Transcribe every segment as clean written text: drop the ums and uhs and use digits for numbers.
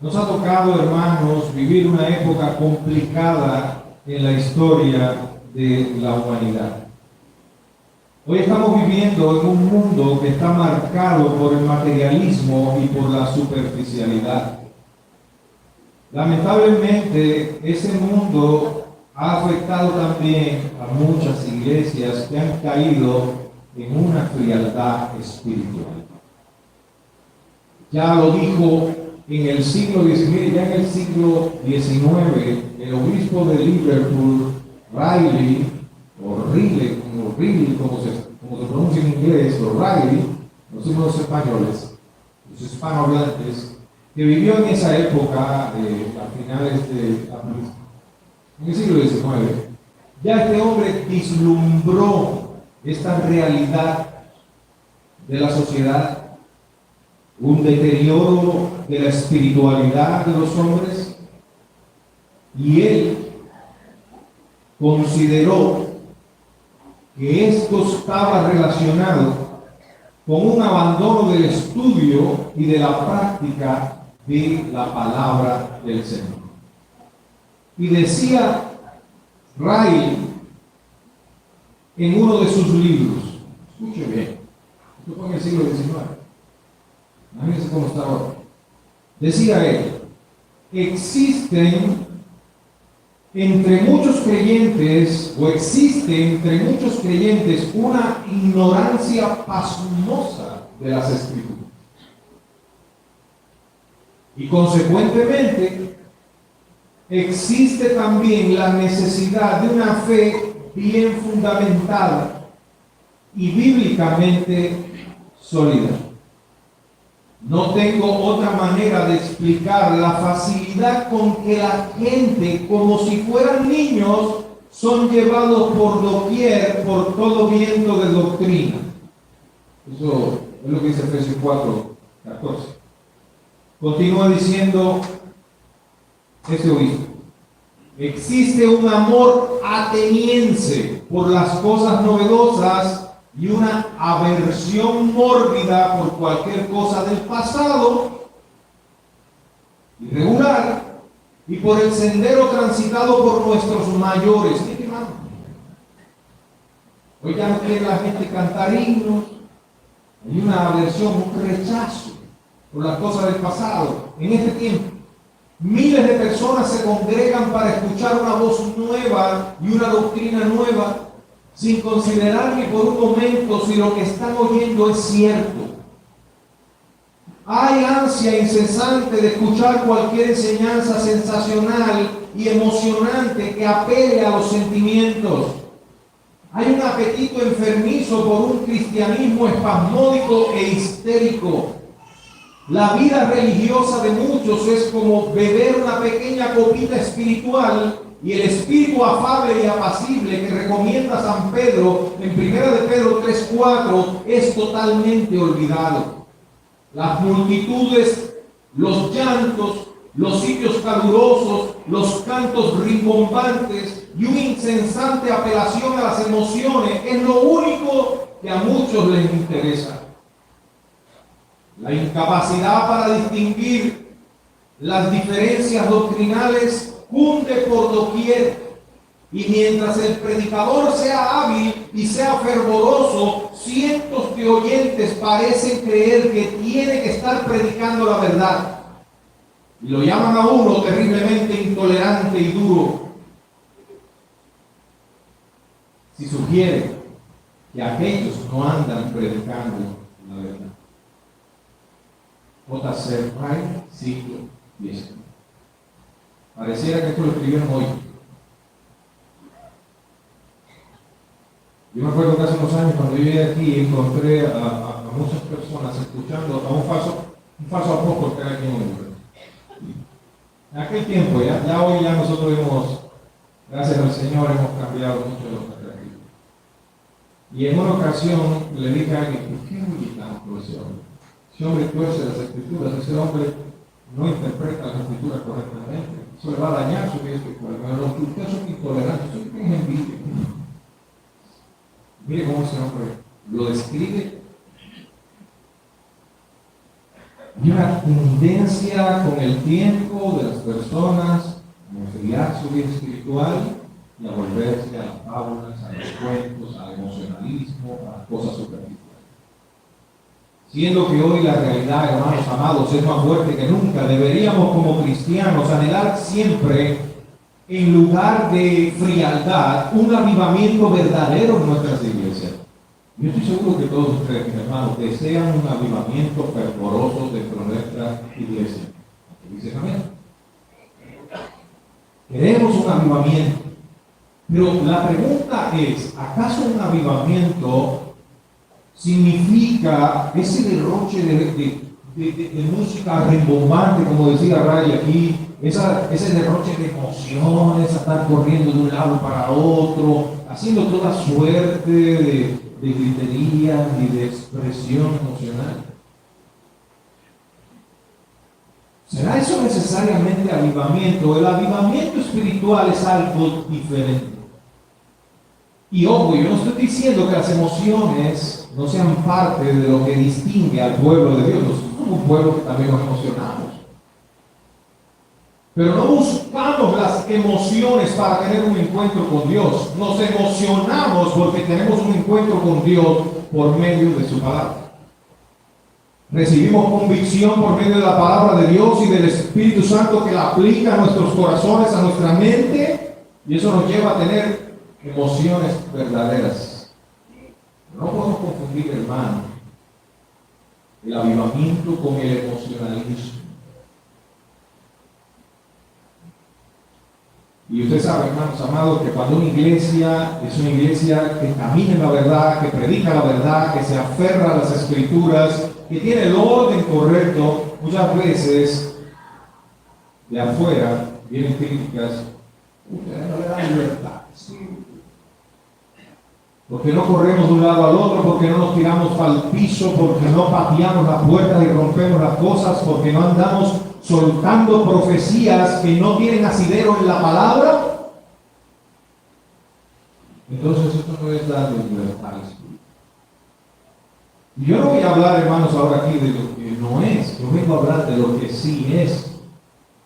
Nos ha tocado, hermanos, vivir una época complicada en la historia de la humanidad. Hoy estamos viviendo en un mundo que está marcado por el materialismo y por la superficialidad. Lamentablemente, ese mundo ha afectado también a muchas iglesias que han caído en una frialdad espiritual. Ya lo dijo en el siglo XIX, ya en el siglo XIX, el obispo de Liverpool, Riley, como se pronuncia en inglés, o Riley, los españoles, los hispanohablantes, que vivió en esa época, a finales en el siglo XIX, ya este hombre vislumbró esta realidad de la sociedad, un deterioro de la espiritualidad de los hombres, y él consideró que esto estaba relacionado con un abandono del estudio y de la práctica de la palabra del Señor. Y decía Riley en uno de sus libros, escuche bien, esto fue en el siglo XIX, imagínense cómo está ahora. Decía él: existe entre muchos creyentes una ignorancia pasmosa de las Escrituras. Y consecuentemente, existe también la necesidad de una fe bien fundamentada y bíblicamente sólida. No tengo otra manera de explicar la facilidad con que la gente, como si fueran niños, son llevados por doquier, por todo viento de doctrina. Eso es lo que dice Efesios 4:14. Continúa diciendo este obispo: existe un amor ateniense por las cosas novedosas y una aversión mórbida por cualquier cosa del pasado, irregular, y por el sendero transitado por nuestros mayores. ¿Qué hermano? Hoy ya no quiere la gente cantar himnos, hay una aversión, un rechazo por las cosas del pasado. En este tiempo, miles de personas se congregan para escuchar una voz nueva y una doctrina nueva, sin considerar ni por un momento si lo que están oyendo es cierto. Hay ansia incesante de escuchar cualquier enseñanza sensacional y emocionante que apele a los sentimientos. Hay un apetito enfermizo por un cristianismo espasmódico e histérico. La vida religiosa de muchos es como beber una pequeña copita espiritual, y el espíritu afable y apacible que recomienda San Pedro en 1 de Pedro 3:4 es totalmente olvidado. Las multitudes, los llantos, los sitios calurosos, los cantos rimbombantes y una incesante apelación a las emociones es lo único que a muchos les interesa. La incapacidad para distinguir las diferencias doctrinales cunde por doquier, y mientras el predicador sea hábil y sea fervoroso, cientos de oyentes parecen creer que tiene que estar predicando la verdad, y lo llaman a uno terriblemente intolerante y duro si sugiere que aquellos no andan predicando la verdad. J.C. Wright, siglo XIX. Pareciera que esto lo escribieron hoy. Yo me acuerdo que hace unos años, cuando yo llegué aquí, encontré a muchas personas escuchando a un falso apóstol que era aquí en Honduras. En aquel tiempo, ya hoy nosotros gracias al Señor, hemos cambiado mucho de lo que era aquí. Y en una ocasión le dije a alguien: ¿por qué oye tanto ese hombre? Ese hombre tuerce las Escrituras, ese hombre no interpreta las Escrituras correctamente. Eso le va a dañar su vida espiritual. Pero ustedes son intolerantes, ustedes tienen envidia. Mire cómo ese hombre lo describe Hay una tendencia con el tiempo de las personas a enfriar su vida espiritual y a volverse a las fábulas, a los cuentos, al emocionalismo, a las cosas superficiales. Siendo que hoy la realidad, hermanos amados, es más fuerte que nunca, deberíamos como cristianos anhelar siempre, en lugar de frialdad, un avivamiento verdadero en nuestras iglesias. Yo estoy seguro que todos ustedes, mis hermanos, desean un avivamiento fervoroso dentro de nuestra iglesia. ¿Dicen amén? Queremos un avivamiento. Pero la pregunta es, ¿acaso un avivamiento significa ese derroche de música rimbombante, como decía Ray aquí, ese derroche de emociones, estar corriendo de un lado para otro, haciendo toda suerte de gritería y de expresión emocional? ¿Será eso necesariamente avivamiento? El avivamiento espiritual es algo diferente. Y ojo, yo no estoy diciendo que las emociones no sean parte de lo que distingue al pueblo de Dios. Nosotros somos un pueblo que también nos emocionamos. Pero no buscamos las emociones para tener un encuentro con Dios. Nos emocionamos porque tenemos un encuentro con Dios por medio de su palabra. Recibimos convicción por medio de la palabra de Dios y del Espíritu Santo que la aplica a nuestros corazones, a nuestra mente, y eso nos lleva a tener emociones verdaderas. No podemos confundir, hermano, el avivamiento con el emocionalismo. Y usted sabe, hermanos amados, que cuando una iglesia es una iglesia que camina en la verdad, que predica la verdad, que se aferra a las escrituras, que tiene el orden correcto, muchas veces de afuera vienen críticas. Ustedes no le dan libertad. Sí. Porque no corremos de un lado al otro, porque no nos tiramos al piso, porque no pateamos las puertas y rompemos las cosas, porque no andamos soltando profecías que no tienen asidero en la palabra. Entonces esto no es dar libertad. Y yo no voy a hablar, hermanos, ahora aquí de lo que no es. Yo vengo a hablar de lo que sí es.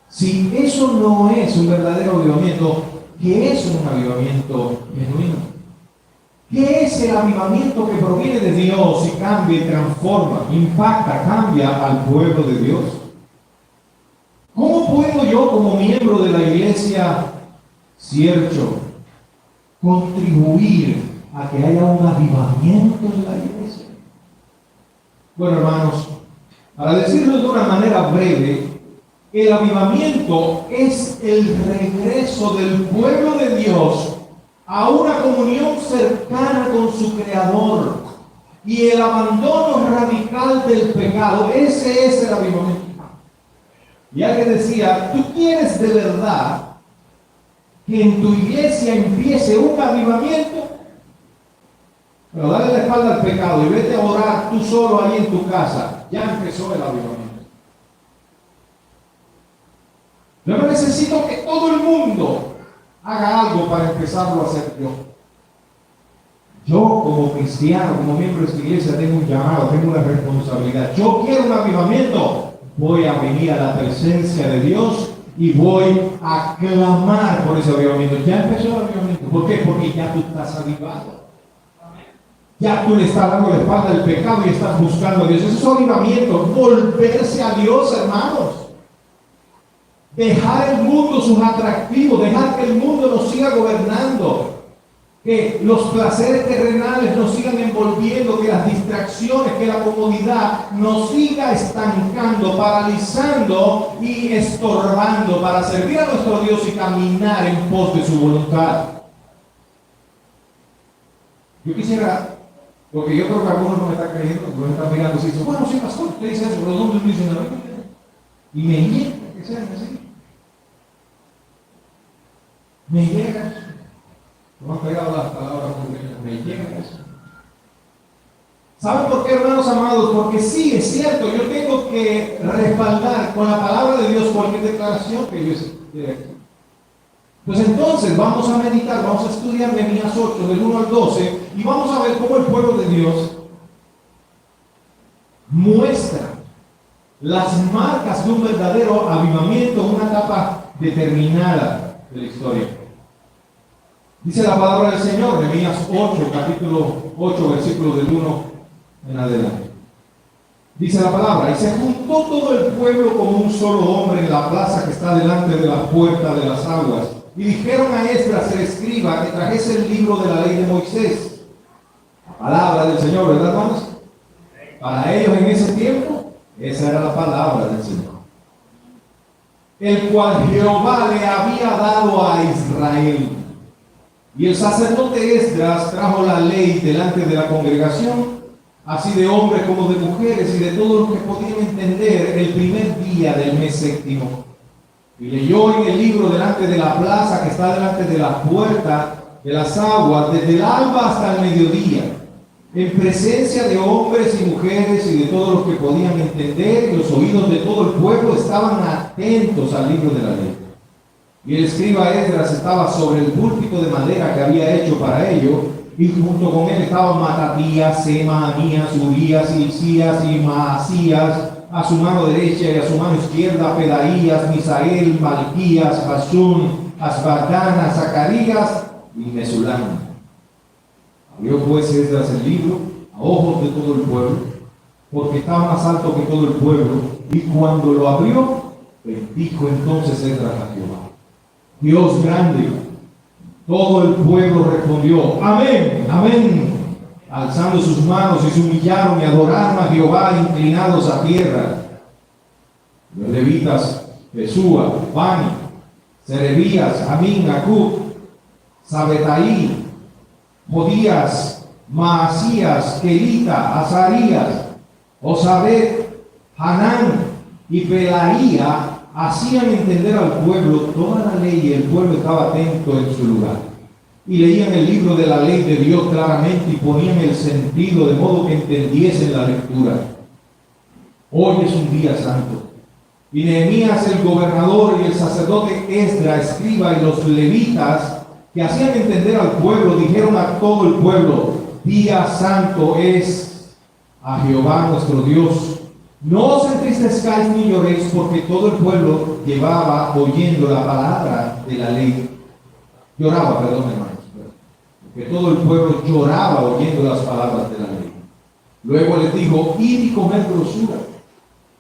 Si eso no es un verdadero avivamiento, ¿qué es un avivamiento genuino? ¿Qué es el avivamiento que proviene de Dios y cambia y transforma, impacta, cambia al pueblo de Dios? ¿Cómo puedo yo, como miembro de la iglesia Ciercho, contribuir a que haya un avivamiento en la iglesia? Bueno, hermanos, para decirlo de una manera breve, el avivamiento es el regreso del pueblo de Dios a una comunión cercana con su Creador y el abandono radical del pecado. Ese es el avivamiento. Y alguien decía, ¿tú quieres de verdad que en tu iglesia empiece un avivamiento? Pero dale la espalda al pecado y vete a orar tú solo ahí en tu casa. Ya empezó el avivamiento. Yo no necesito que todo el mundo haga algo para empezarlo a hacer yo. Yo como cristiano, como miembro de esta iglesia, tengo un llamado, tengo una responsabilidad. Yo quiero un avivamiento. Voy a venir a la presencia de Dios y voy a clamar por ese avivamiento. Ya empezó el avivamiento. ¿Por qué? Porque ya tú estás avivado. Ya tú le estás dando la espalda al pecado y estás buscando a Dios. Eso es avivamiento. Volverse a Dios, hermanos. Dejar el mundo sus atractivos, dejar que el mundo nos siga gobernando, que los placeres terrenales nos sigan envolviendo, que las distracciones, que la comodidad nos siga estancando, paralizando y estorbando para servir a nuestro Dios y caminar en pos de su voluntad. Yo quisiera, porque yo creo que algunos no me están creyendo, no me están mirando y dicen, bueno, sí, pastor, usted dice eso, pero ¿dónde dicen la Biblia? Y me llega que sean así. Me llega eso. No han pegado las palabras muy bien. Me llega eso. ¿Saben por qué, hermanos amados? Porque sí, es cierto, yo tengo que respaldar con la palabra de Dios cualquier declaración que yo hice. Pues entonces vamos a meditar, vamos a estudiar Nehemías 8 del 1 al 12 y vamos a ver cómo el pueblo de Dios muestra las marcas de un verdadero avivamiento en una etapa determinada de la historia. Dice la palabra del Señor, Nehemías 8, capítulo 8, versículo del 1 en adelante. Dice la palabra: y se juntó todo el pueblo como un solo hombre en la plaza que está delante de la puerta de las aguas. Y dijeron a Esdras el escriba que trajese el libro de la ley de Moisés. La palabra del Señor, ¿verdad, hermanos? Para ellos en ese tiempo, esa era la palabra del Señor, el cual Jehová le había dado a Israel. Y el sacerdote Esdras trajo la ley delante de la congregación, así de hombres como de mujeres y de todos los que podían entender, el primer día del mes séptimo. Y leyó en el libro delante de la plaza que está delante de la puerta de las aguas, desde el alba hasta el mediodía, en presencia de hombres y mujeres y de todos los que podían entender, y los oídos de todo el pueblo estaban atentos al libro de la ley. Y el escriba Esdras estaba sobre el púlpito de madera que había hecho para ello, y junto con él estaban Matatías, Semanías, Urías, Hilcías y Maasías, a su mano derecha, y a su mano izquierda Pedaías, Misael, Malquías, Hasún, Asbadana, Zacarías y Mesulam. Abrió pues Esdras el libro a ojos de todo el pueblo, porque estaba más alto que todo el pueblo, y cuando lo abrió, bendijo entonces Esdras a Jehová, Dios grande. Todo el pueblo respondió: amén, amén, alzando sus manos, y se humillaron y adoraron a Jehová inclinados a tierra. Los levitas, Jesúa, Bani, Serebías, Amín, Acub, Sabetaí, Jodías, Maasías, Kelita, Azarías, Osabet, Hanán y Pelaía hacían entender al pueblo toda la ley, y el pueblo estaba atento en su lugar. Y leían el libro de la ley de Dios claramente y ponían el sentido de modo que entendiesen la lectura. Hoy es un día santo. Y Nehemías el gobernador y el sacerdote Esdras, escriba, y los levitas que hacían entender al pueblo, dijeron a todo el pueblo: día santo es a Jehová nuestro Dios. No os entristezcáis ni lloréis, porque todo el pueblo llevaba oyendo la palabra de la ley. Lloraba, perdón, hermanos. Porque todo el pueblo lloraba oyendo las palabras de la ley. Luego les dijo: id y comed grosura,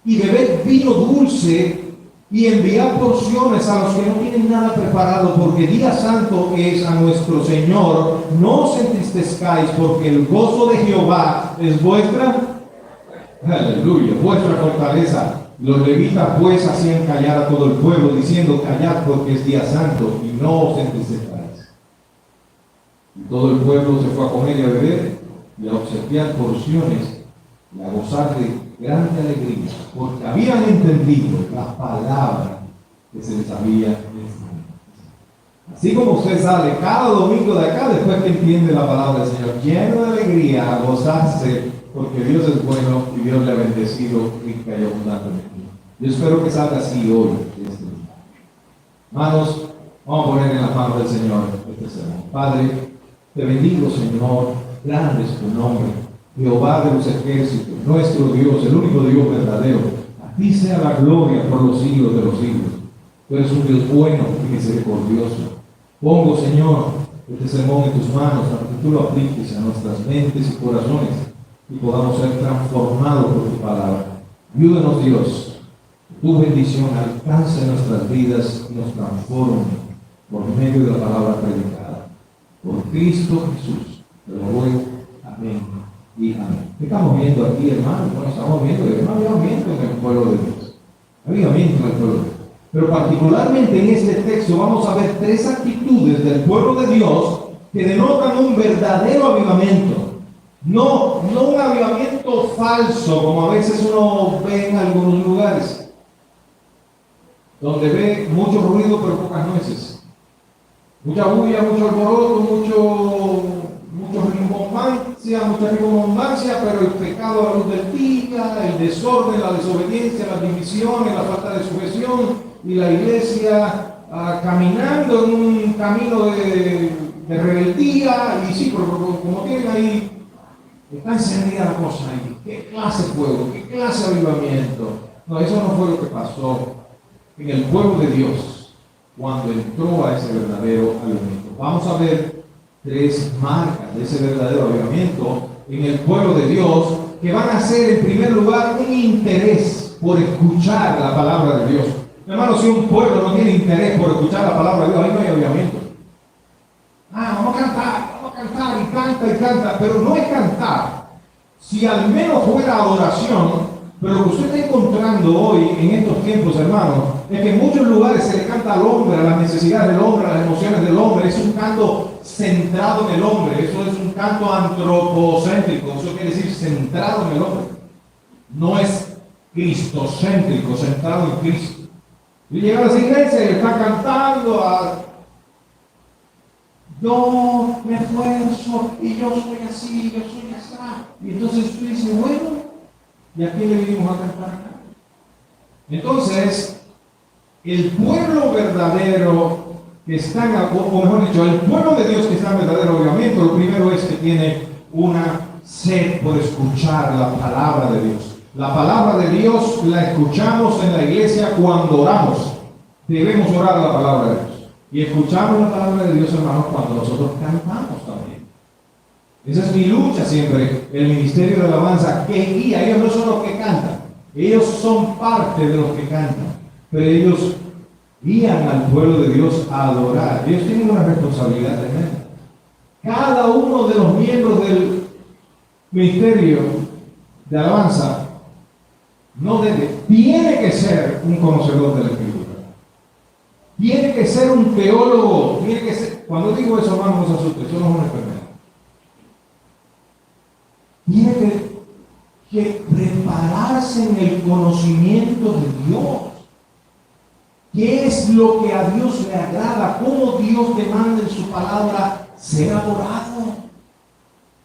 y bebed vino dulce, y enviad porciones a los que no tienen nada preparado, porque día santo es a nuestro Señor. No os entristezcáis, porque el gozo de Jehová es vuestra, aleluya, vuestra fortaleza. Los levitas pues hacían callar a todo el pueblo, diciendo: callad, porque es día santo, y no os entristezcáis. Y todo el pueblo se fue a comer y a beber, y a obsequiar porciones, y a gozar de grande alegría, porque habían entendido la palabra que se les había enseñado. Así como usted sale cada domingo de acá, después que entiende la palabra del Señor, lleno de alegría, a gozarse, porque Dios es bueno y Dios le ha bendecido rica y abundantemente. Yo espero que salga así hoy. Hermanos, vamos a poner en las manos del Señor este sermón. Padre, te bendigo, Señor, grande es tu nombre, Jehová de los ejércitos, nuestro Dios, el único Dios verdadero. A ti sea la gloria por los siglos de los siglos. Tú eres un Dios bueno y misericordioso. Pongo, Señor, este sermón en tus manos para que tú lo apliques a nuestras mentes y corazones y podamos ser transformados por tu palabra. Ayúdanos, Dios, que tu bendición alcance nuestras vidas y nos transforme por medio de la palabra predicada. Por Cristo Jesús, te lo ruego. Amén y amén. ¿Qué estamos viendo aquí, hermanos? Bueno, estamos viendo un avivamiento en el pueblo de Dios. Avivamiento en el pueblo de Dios. Pero particularmente en este texto vamos a ver tres actitudes del pueblo de Dios que denotan un verdadero avivamiento. No un avivamiento falso, como a veces uno ve en algunos lugares, donde ve mucho ruido pero pocas nueces. Mucha bulla, mucho alboroto, mucha rimbombancia, pero el pecado a la luz del día, el desorden, la desobediencia, las divisiones, la falta de sujeción, y la iglesia caminando en un camino de rebeldía. Y sí, pero como tienen ahí, está encendida la cosa ahí. ¿Qué clase de fuego? ¿Qué clase de avivamiento? No, eso no fue lo que pasó en el pueblo de Dios cuando entró a ese verdadero avivamiento. Vamos a ver 3 marcas de ese verdadero avivamiento en el pueblo de Dios que van a ser en primer lugar un interés por escuchar la palabra de Dios. Hermano, si un pueblo no tiene interés por escuchar la palabra de Dios, ahí no hay avivamiento. Vamos a cantar y canta, pero no es cantar. Si al menos fuera adoración, pero lo que usted está encontrando hoy en estos tiempos, hermano, es que en muchos lugares se le canta al hombre, a las necesidades del hombre, a las emociones del hombre. Es un canto centrado en el hombre. Eso es un canto antropocéntrico. Eso quiere decir centrado en el hombre. No es cristocéntrico, centrado en Cristo. Y llega a las iglesias y está cantando a... Yo me esfuerzo y yo soy así, yo soy así. Y entonces tú dices, bueno, ¿y a quién le vinimos a cantar acá? Entonces, el pueblo verdadero que está en, o mejor dicho, el pueblo de Dios que está en verdadero avivamiento, lo primero es que tiene una sed por escuchar la palabra de Dios. La palabra de Dios la escuchamos en la iglesia cuando oramos. Debemos orar la palabra de Dios. Y escuchamos la palabra de Dios, hermanos, cuando nosotros cantamos también. Esa es mi lucha siempre, el ministerio de alabanza que guía. Ellos no son los que cantan, ellos son parte de los que cantan, pero ellos guían al pueblo de Dios a adorar. Ellos tienen una responsabilidad tremenda. Cada uno de los miembros del ministerio de alabanza tiene que ser un conocedor de la Escritura. Tiene que ser un teólogo, tiene que ser, cuando digo eso, hermano, no se asuste, eso no es una enfermedad. Tiene que prepararse en el conocimiento de Dios. ¿Qué es lo que a Dios le agrada? ¿Cómo Dios demanda en su palabra ser adorado?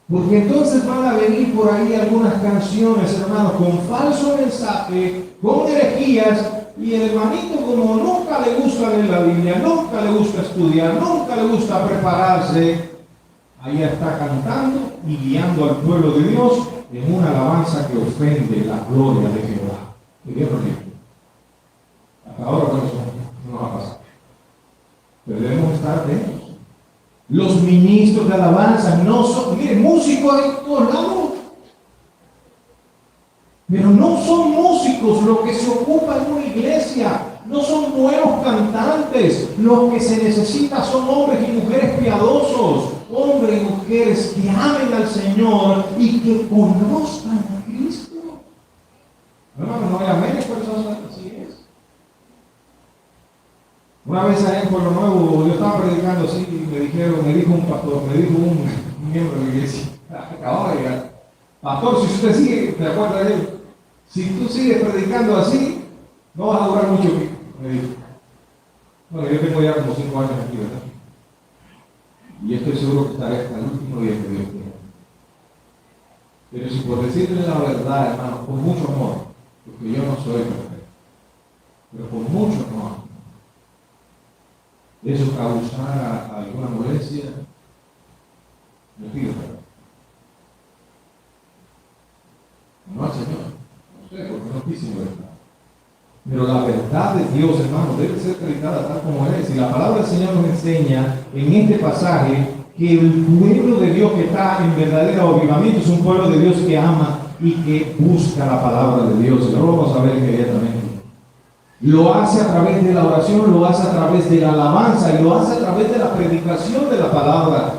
Porque entonces van a venir por ahí algunas canciones, hermanos, con falso mensaje, con herejías. Y el hermanito, como nunca le gusta leer la Biblia, nunca le gusta estudiar, nunca le gusta prepararse, ahí está cantando y guiando al pueblo de Dios en una alabanza que ofende la gloria de Jehová. ¿Qué bien horrible? Hasta ahora no va a pasar. Pero debemos estar atentos. Los ministros de alabanza no son, miren, músicos hay en todos lados. Pero no son músicos los que se ocupan en una iglesia, no son buenos cantantes. Los que se necesita son hombres y mujeres piadosos, hombres y mujeres que amen al Señor y que conozcan a Cristo. Hermano, no hay aménes, pero así es. Una vez allá en Pueblo Nuevo, yo estaba predicando así y me dijo un pastor, me dijo un miembro de la iglesia, acababa de llegar: pastor, si usted sigue, ¿te acuerdas de él? Si tú sigues predicando así, no vas a durar mucho tiempo, me dijo. Bueno, yo tengo ya como 5 años aquí, ¿verdad? Y estoy seguro que estaré hasta el último día que Dios quiera. Pero si por decirle la verdad, hermano, con mucho amor, porque yo no soy perfecto, pero con mucho amor, eso causara alguna molestia, le pido perdón. No al Señor. Porque no quise verdad. Pero la verdad de Dios, hermano, debe ser predicada tal como es. Y la palabra del Señor nos enseña en este pasaje que el pueblo de Dios que está en verdadero avivamiento es un pueblo de Dios que ama y que busca la palabra de Dios. Y lo vamos a ver inmediatamente. Lo hace a través de la oración, lo hace a través de la alabanza y lo hace a través de la predicación de la palabra.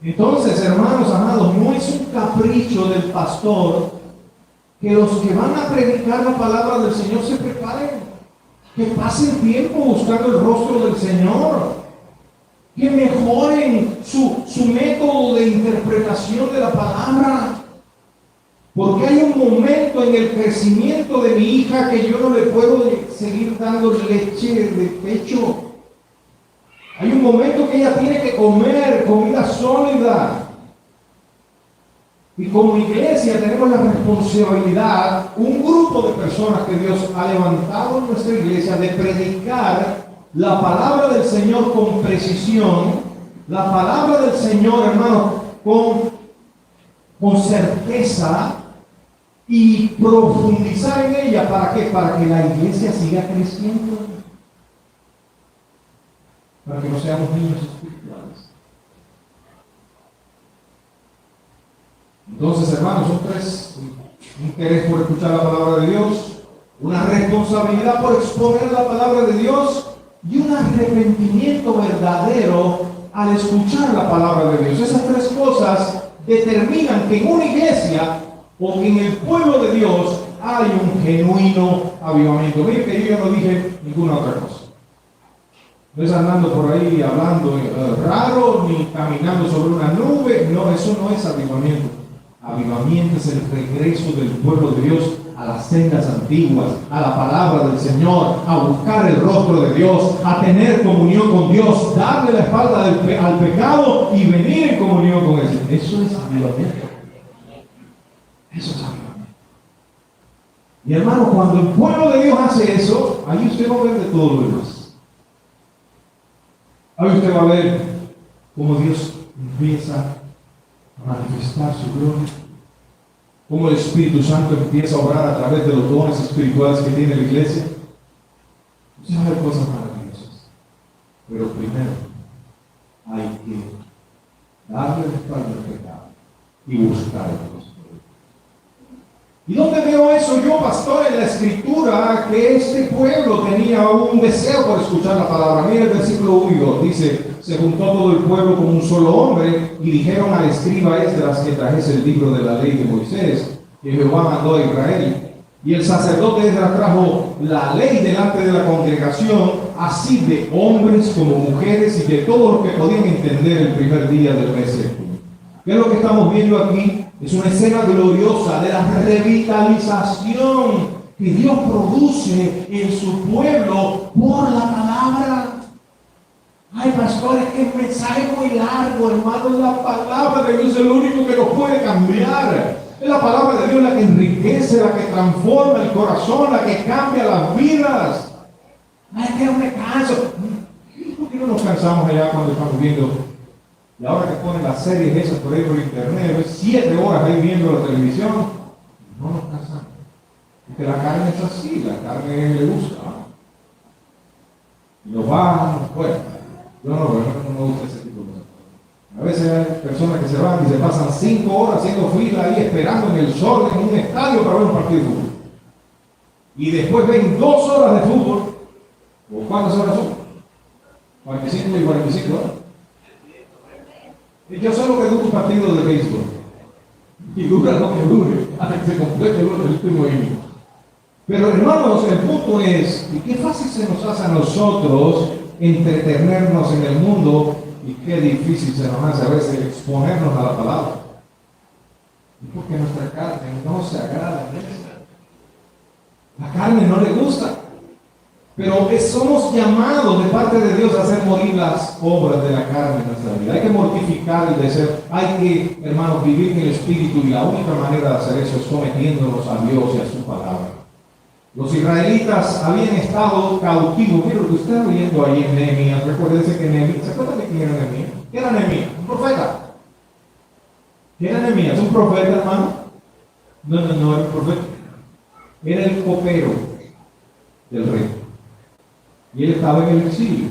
Entonces, hermanos amados, no es un capricho del pastor que los que van a predicar la palabra del Señor se preparen, que pasen tiempo buscando el rostro del Señor, que mejoren su método de interpretación de la palabra. Porque hay un momento en el crecimiento de mi hija que yo no le puedo seguir dando leche de pecho. Hay un momento que ella tiene que comer comida sólida. Y como iglesia tenemos la responsabilidad, un grupo de personas que Dios ha levantado en nuestra iglesia, de predicar la palabra del Señor con precisión, la palabra del Señor, hermano, con certeza, y profundizar en ella. ¿Para qué? Para que la iglesia siga creciendo, para que no seamos niños espirituales. Entonces, hermanos, son tres: interés por escuchar la palabra de Dios, una responsabilidad por exponer la palabra de Dios y un arrepentimiento verdadero al escuchar la palabra de Dios. Esas tres cosas determinan que en una iglesia o que en el pueblo de Dios hay un genuino avivamiento. Miren que yo ya no dije ninguna otra cosa. No es andando por ahí hablando raro, ni caminando sobre una nube. No, eso no es avivamiento. Avivamiento es el regreso del pueblo de Dios a las sendas antiguas, a la palabra del Señor, a buscar el rostro de Dios, a tener comunión con Dios, darle la espalda al pecado y venir en comunión con Él. Eso es avivamiento. Eso es avivamiento. Y hermano, cuando el pueblo de Dios hace eso, ahí usted va a ver de todo lo demás. Ahí usted va a ver cómo Dios empieza a manifestar su gloria, cómo el Espíritu Santo empieza a obrar a través de los dones espirituales que tiene la iglesia. Usted va a ver cosas maravillosas. Pero primero hay que darle la espalda al pecado y buscar el rostro. ¿Y dónde veo eso yo, pastor? En la Escritura, que este pueblo tenía un deseo por escuchar la palabra. Mira el versículo 1, dice: se juntó todo el pueblo como un solo hombre y dijeron al escriba Esdras que trajese el libro de la ley de Moisés, que Jehová mandó a Israel. Y el sacerdote Esdras trajo la ley delante de la congregación, así de hombres como mujeres y de todos los que podían entender el primer día del mes séptimo. ¿Qué es lo que estamos viendo aquí? Es una escena gloriosa de la revitalización que Dios produce en su pueblo por la palabra. Ay, pastores, que el mensaje es muy largo, hermano. La palabra de Dios es lo único que nos puede cambiar. Es la palabra de Dios la que enriquece, la que transforma el corazón, la que cambia las vidas. Ay, que no me canso. ¿Por qué no nos cansamos allá cuando estamos viendo? Y ahora que ponen las series esas por ahí por internet, 7 horas ahí viendo la televisión, no nos cansamos. Porque la carne es así, la carne le gusta. Y lo bajan, bueno, yo no me gusta ese tipo de cosas. A veces hay personas que se van y se pasan 5 horas haciendo fila ahí esperando en el sol, en un estadio para ver un partido de fútbol. Y después ven 2 horas de fútbol, ¿o cuántas horas son? 45 y 45 horas. Yo sé lo que dura un partido de béisbol. Y dura lo que dure, hasta que se complete el último inning. Pero hermanos, el punto es, y qué fácil se nos hace a nosotros entretenernos en el mundo, y qué difícil se nos hace a veces exponernos a la palabra. Y porque nuestra carne no se agrada en eso. La carne no le gusta. Pero somos llamados de parte de Dios a hacer morir las obras de la carne en nuestra vida. Hay que mortificar el deseo. Hay que, hermanos, vivir en el Espíritu. Y la única manera de hacer eso es sometiéndonos a Dios y a su palabra. Los israelitas habían estado cautivos. Mira lo que usted está viendo ahí en Nehemías. Recuérdense que Nehemías, ¿se acuerdan de quién era Nehemías? ¿Qué era Nehemías? Un profeta. ¿Qué era Nehemías? ¿Un profeta, hermano? No era un profeta. Era el copero del rey. Y él estaba en el exilio.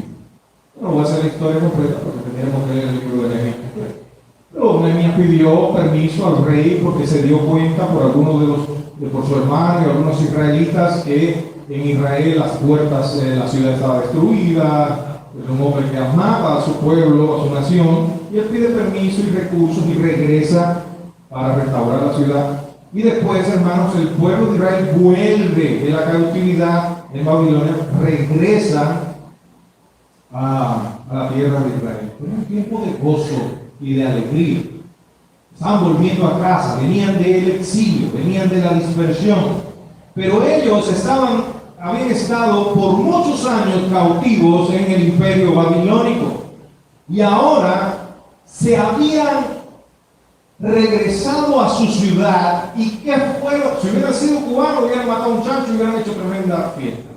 No voy a hacer la historia completa porque tendríamos que leer el libro de Nehemías. Pero Nehemías pidió permiso al rey porque se dio cuenta por algunos por su hermano y algunos israelitas que en Israel las puertas de la ciudad estaba destruida. Era un hombre que amaba a su pueblo, a su nación, y él pide permiso y recursos y regresa para restaurar la ciudad. Y después, hermanos, el pueblo de Israel vuelve de la cautividad en Babilonia, regresa a la tierra de Israel. Fue un tiempo de gozo y de alegría. Estaban volviendo a casa, venían del exilio, venían de la dispersión. Pero ellos habían estado por muchos años cautivos en el imperio babilónico. Y ahora se habían regresado a su ciudad. ¿Y qué fue? Si hubieran sido cubanos, hubieran matado a un chancho y hubieran hecho tremenda fiesta.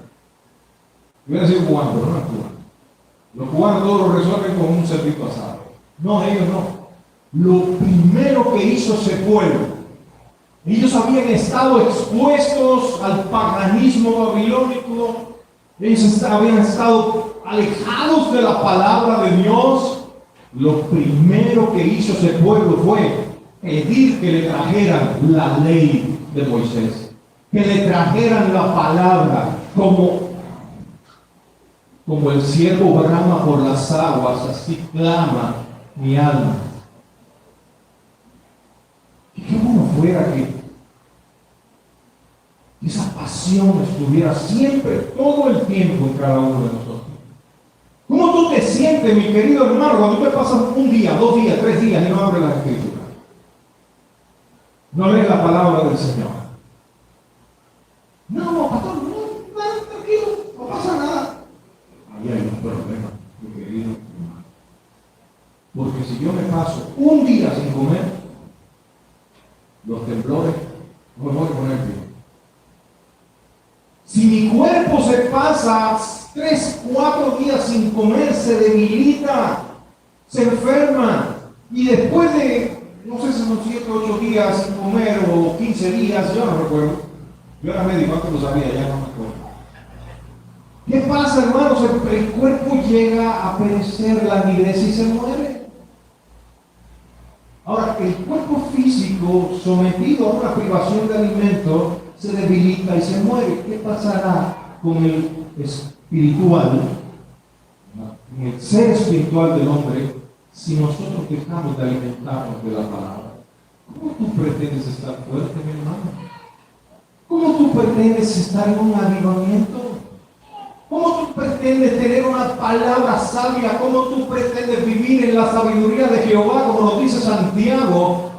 Hubieran sido cubanos, pero no eran cubanos. Los cubanos todos lo resuelven con un cerdito asado. No, ellos no. Lo primero que hizo ese pueblo Ellos habían estado expuestos al paganismo babilónico. Ellos habían estado alejados de la palabra de Dios. Lo primero que hizo ese pueblo fue pedir que le trajeran la ley de Moisés, que le trajeran la palabra, como el ciervo brama por las aguas, así clama mi alma. Y qué bueno fuera que esa pasión estuviera siempre, todo el tiempo en cada uno de nosotros. ¿Cómo tú te sientes, mi querido hermano, cuando tú te pasas un día, 2 días, 3 días y no abres la Escritura? No lees la palabra del Señor. No, pastor, no, tranquilo, no pasa nada. Ahí hay un problema, mi querido hermano. Porque si yo me paso un día sin comer, los temblores no me voy a poner bien. Si mi cuerpo se pasa 3, 4 días sin comer, se debilita, se enferma, y después de, no sé si son 7, 8 días sin comer o 15 días, yo no recuerdo, yo era médico, antes lo sabía, ya no me acuerdo. ¿Qué pasa, hermanos? El cuerpo llega a perecer, la aridez y se muere. Ahora, el cuerpo físico sometido a una privación de alimento se debilita y se muere. ¿Qué pasará con el espiritual, con el ser espiritual del hombre, si nosotros dejamos de alimentarnos de la palabra? ¿Cómo tú pretendes estar fuerte, mi hermano? ¿Cómo tú pretendes estar en un avivamiento? ¿Cómo tú pretendes tener una palabra sabia? ¿Cómo tú pretendes vivir en la sabiduría de Jehová, como nos dice Santiago?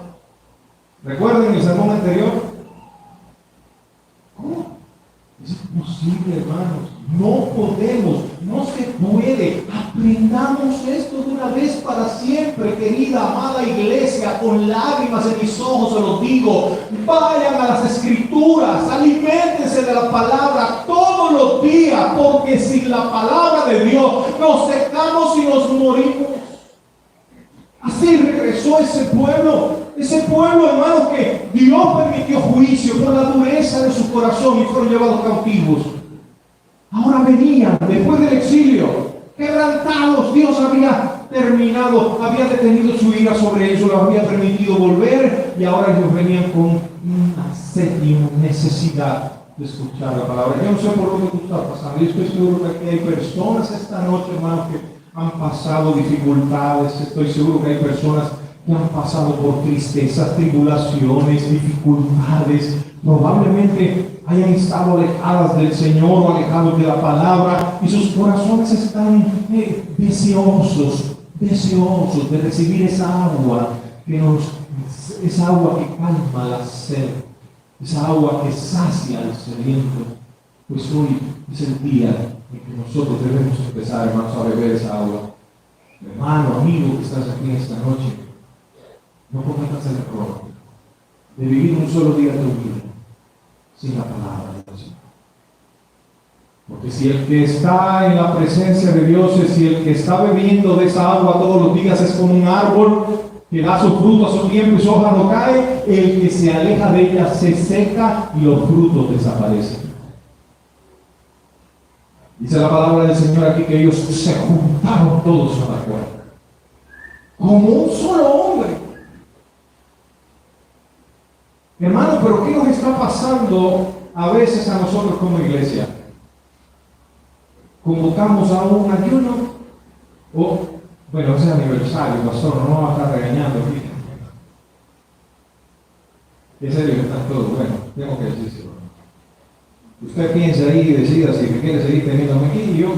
¿Recuerden el sermón anterior? ¿Cómo? Es imposible, hermanos. No podemos, no se puede. Aprendamos esto de una vez para siempre, querida, amada iglesia. Con lágrimas en mis ojos se los digo. Vayan a las Escrituras, aliméntense de la palabra todos los días, porque sin la palabra de Dios nos secamos y nos morimos. Así regresó ese pueblo, hermanos, que Dios permitió juicio por la dureza de su corazón y fueron llevados cautivos. Ahora venían, después del exilio, quebrantados. Dios había detenido su ira sobre ellos, los había permitido volver, y ahora ellos venían con una sed y una necesidad de escuchar la palabra. Yo no sé por lo que tú estás pasando, y estoy seguro que aquí hay personas esta noche, hermanos, que han pasado dificultades. Estoy seguro que hay personas que han pasado por tristezas, tribulaciones, dificultades. Probablemente hayan estado alejadas del Señor o alejados de la palabra, y sus corazones están deseosos de recibir esa agua esa agua que calma la sed, esa agua que sacia al sediento. Pues hoy es el día en que nosotros debemos empezar, hermanos, a beber esa agua. Hermano, amigo que estás aquí esta noche, no cometas el error de vivir un solo día de tu vida sin la palabra de Dios. Porque si el que está en la presencia de Dios, si el que está bebiendo de esa agua todos los días es como un árbol que da su fruto a su tiempo y su hoja no cae, el que se aleja de ella se seca y los frutos desaparecen. Dice la palabra del Señor aquí que ellos se juntaron todos a la puerta, como un solo hombre. Hermano, pero ¿qué nos está pasando a veces a nosotros como iglesia? Convocamos a un ayuno, bueno, ese es aniversario, pastor, no vamos a estar regañando aquí. En serio, están todos, bueno, tengo que decirlo. Usted piensa ahí y decida si me quiere seguir teniéndome aquí, y yo,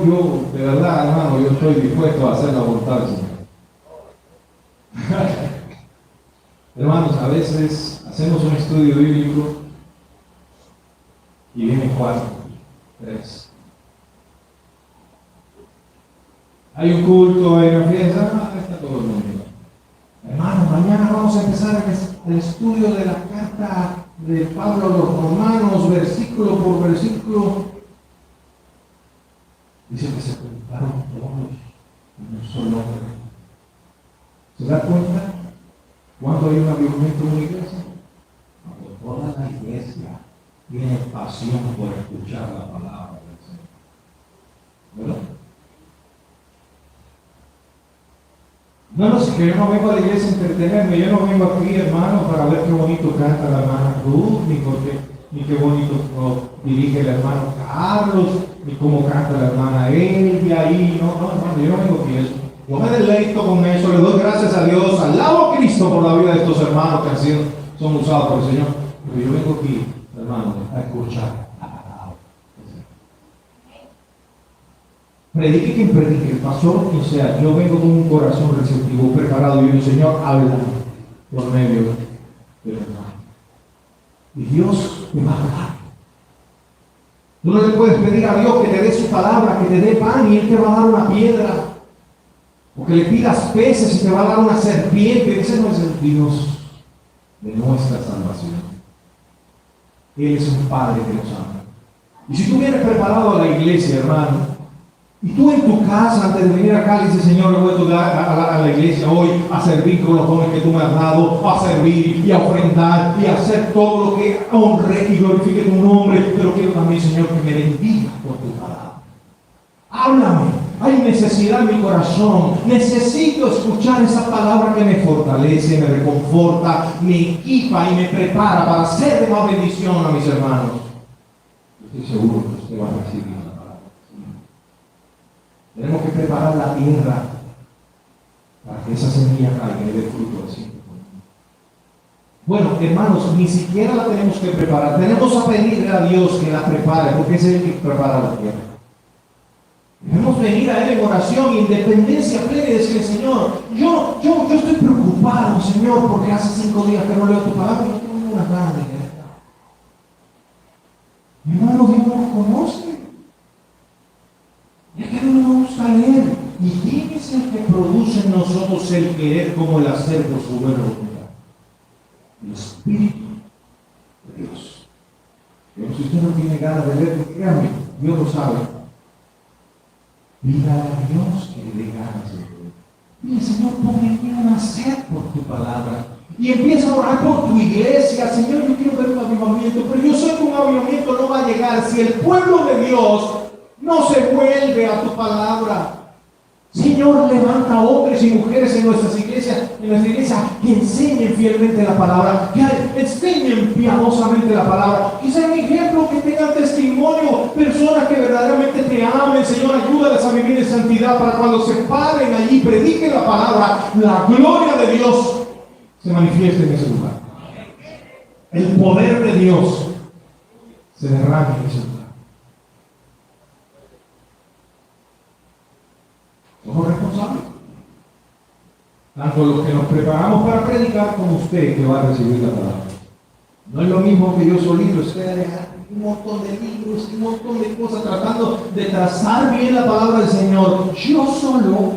de verdad, hermano, yo estoy dispuesto a hacer la voluntad del Señor. Hermanos, a veces hacemos un estudio bíblico y vienen 4, 3. Hay un culto, hay una fiesta, está todo el mundo. Hermanos, mañana vamos a empezar el estudio de la carta de Pablo a los Romanos, versículo por versículo. Dice que se juntaron todos en un solo hombre. ¿Se da cuenta cuando hay un avivamiento en una iglesia? Cuando toda tiene pasión por escuchar la palabra del Señor. ¿Verdad? No, si que yo no vengo a la iglesia a entretenerme, yo no vengo aquí, hermano, para ver qué bonito canta la hermana Ruth, ni qué bonito dirige el hermano Carlos, ni cómo canta la hermana Elvia ahí. No, hermano, yo no vengo aquí a eso. Yo me deleito con eso, le doy gracias a Dios, alabo a Cristo por la vida de estos hermanos que son usados por el Señor. Pero yo vengo aquí, hermano, a escuchar. Predique quien predique, el pastor quien sea, yo vengo con un corazón receptivo, preparado, y el Señor habla por medio del hermano. Y Dios te va a hablar. Tú no le puedes pedir a Dios que te dé su palabra, que te dé pan, y Él te va a dar una piedra. O que le pidas peces y te va a dar una serpiente. Ese no es el Dios de nuestra salvación. Él es un Padre que nos ama. Y si tú vienes preparado a la iglesia, hermano, y tú en tu casa, antes de venir acá, le dices: Señor, me voy a la iglesia hoy a servir con los dones que tú me has dado, a servir y a ofrendar y a hacer todo lo que honre y glorifique tu nombre, pero quiero también, Señor, que me bendiga por tu palabra. Háblame, hay necesidad en mi corazón, necesito escuchar esa palabra que me fortalece, me reconforta, me equipa y me prepara para ser de más bendición a mis hermanos. Estoy seguro que usted va a recibir. Tenemos que preparar la tierra para que esa semilla caiga y dé fruto al 100%. Bueno, hermanos, ni siquiera la tenemos que preparar. Tenemos a pedirle a Dios que la prepare, porque es Él que prepara la tierra. Debemos venir a Él en oración y en dependencia plena y decirle: Señor, yo estoy preocupado, Señor, porque hace 5 días que no leo tu palabra y no tengo una gana de leerla. Hermano, Dios no nos conoce. Es que no nos gusta leer. ¿Y quién es el que produce en nosotros el querer como el hacer por su buena voluntad? El Espíritu de Dios. Pero si usted no tiene ganas de leer, créame, Dios lo sabe. Dígale a Dios que le dé ganas de leer. Dile: Señor, ponme en mí una sed por tu palabra. Y empieza a orar por tu iglesia. Señor, yo quiero ver un avivamiento, pero yo sé que un avivamiento no va a llegar si el pueblo de Dios no se vuelve a tu palabra. Señor, levanta hombres y mujeres en nuestra iglesia que enseñen fielmente la palabra, que enseñen piadosamente la palabra, que sean ejemplos, que tengan testimonio, personas que verdaderamente te amen. Señor, ayúdales a vivir en santidad para cuando se paren allí y prediquen la palabra, la gloria de Dios se manifieste en ese lugar. El poder de Dios se derrame en ese lugar. Somos responsables, tanto los que nos preparamos para predicar como usted que va a recibir la palabra. No es lo mismo que yo solito esté un montón de libros, un montón de cosas tratando de trazar bien la palabra del Señor, yo solo,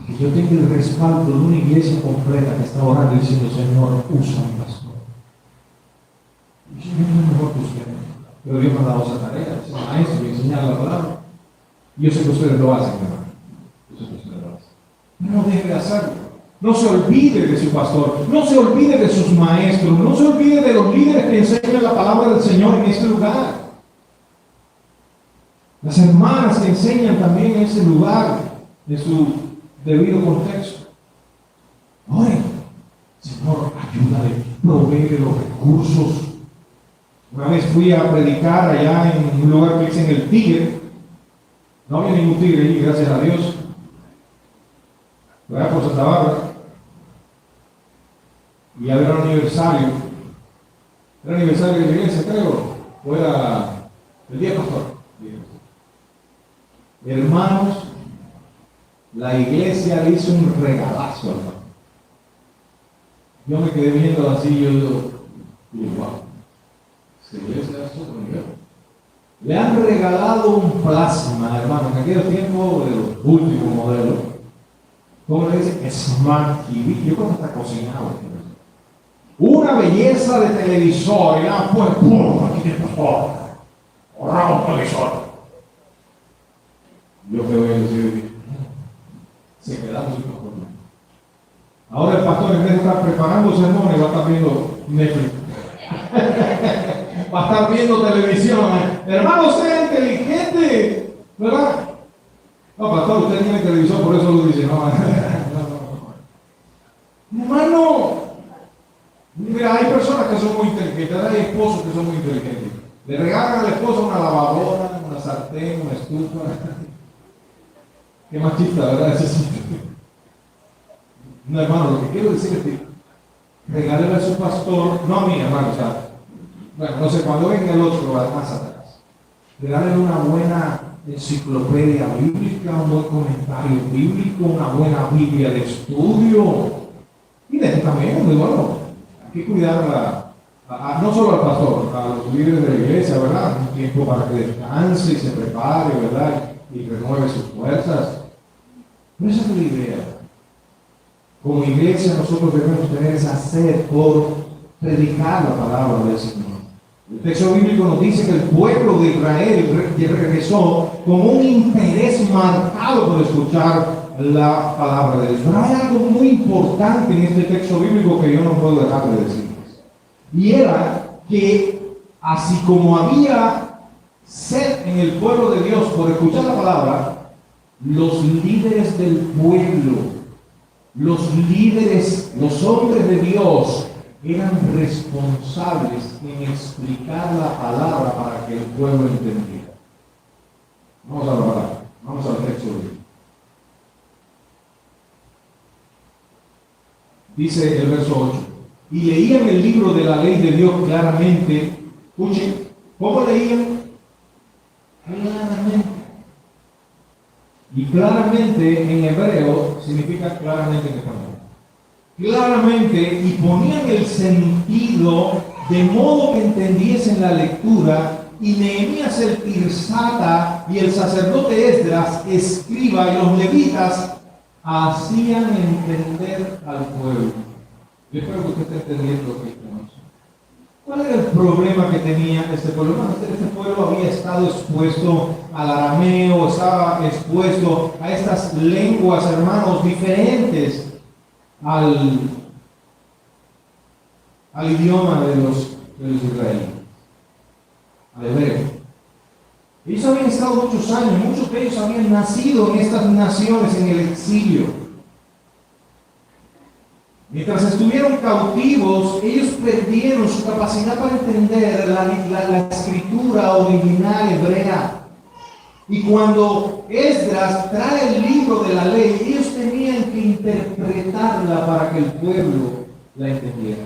que yo tenga el respaldo de una iglesia completa que está orando y diciendo: Señor, usa mi pastor. Y yo no es mejor que usted, pero Dios me ha dado esa tarea, ese maestro, y enseñar la palabra. Yo sé que ustedes lo hacen, hermano. No deje de hacerlo. No se olvide de su pastor, no se olvide de sus maestros, no se olvide de los líderes que enseñan la palabra del Señor en este lugar. Las hermanas que enseñan también en ese lugar, en su debido contexto. Ore: Señor, ayúdale, provee los recursos. Una vez fui a predicar allá en un lugar que dicen El Tigre. No había ningún tigre allí, gracias a Dios. Voy a por Santa Bárbara. Y había un aniversario. Era el aniversario de la iglesia, creo. O era el día pastor. Hermanos, la iglesia le hizo un regalazo, hermano. Yo me quedé viendo así, yo digo: wow, esta iglesia es otro nivel. Le han regalado un plasma, hermano, en aquel tiempo de los últimos modelos. ¿Cómo le dicen? Smart TV. Yo creo que está cocinado. Una belleza de televisor. Ya, pues, ¡pum! Aquí tiene pastor. Ahorra un televisor. Yo que voy a decir: se quedaron sin pastor. Ahora el pastor, en vez de estar preparando sermones, va a estar viendo Netflix. Va a estar viendo televisión. Hermano, sea inteligente, ¿verdad? No, pastor, usted tiene televisión, por eso lo dice. No, hermano, mira, hay personas que son muy inteligentes, hay esposos que son muy inteligentes. Le regalan a la esposa una lavadora, una sartén, una estufa. Qué machista, ¿verdad? No, hermano, lo que quiero decir es que regálele a su pastor, no a mí, hermano, o sea, bueno, no sé, cuando venga el otro, más atrás, regálele una buena enciclopedia bíblica, un buen comentario bíblico, una buena Biblia de estudio. Y de también, muy bueno, hay que cuidar no solo al pastor, a los líderes de la iglesia, ¿verdad? Un tiempo para que descanse y se prepare, ¿verdad? Y renueve sus fuerzas. Pero esa es la idea. Como iglesia nosotros debemos tener esa sed por predicar la palabra del Señor. El texto bíblico nos dice que el pueblo de Israel regresó con un interés marcado por escuchar la palabra de Dios. Pero hay algo muy importante en este texto bíblico que yo no puedo dejar de decirles. Y era que así como había sed en el pueblo de Dios por escuchar la palabra, los líderes del pueblo, los líderes, los hombres de Dios, eran responsables en explicar la palabra para que el pueblo entendiera. Vamos a la palabra, vamos al texto bíblico. Dice el verso 8, y leían el libro de la ley de Dios claramente. Escuchen, ¿cómo leían? Claramente. Y claramente en hebreo significa claramente en español. Claramente, y ponían el sentido de modo que entendiesen la lectura, y Nehemías el Tirsata y el sacerdote Esdras, escriba, y los levitas hacían entender al pueblo. Yo espero que usted esté entendiendo lo que estamos. ¿Cuál era el problema que tenía este pueblo? Este pueblo había estado expuesto al arameo, estaba expuesto a estas lenguas, hermanos, diferentes al idioma de los israelíes, al hebreo. Ellos habían estado muchos años, muchos de ellos habían nacido en estas naciones en el exilio. Mientras estuvieron cautivos, ellos perdieron su capacidad para entender la escritura original hebrea. Y cuando Esdras trae el libro de la ley, ellos tenían que interpretarla para que el pueblo la entendiera.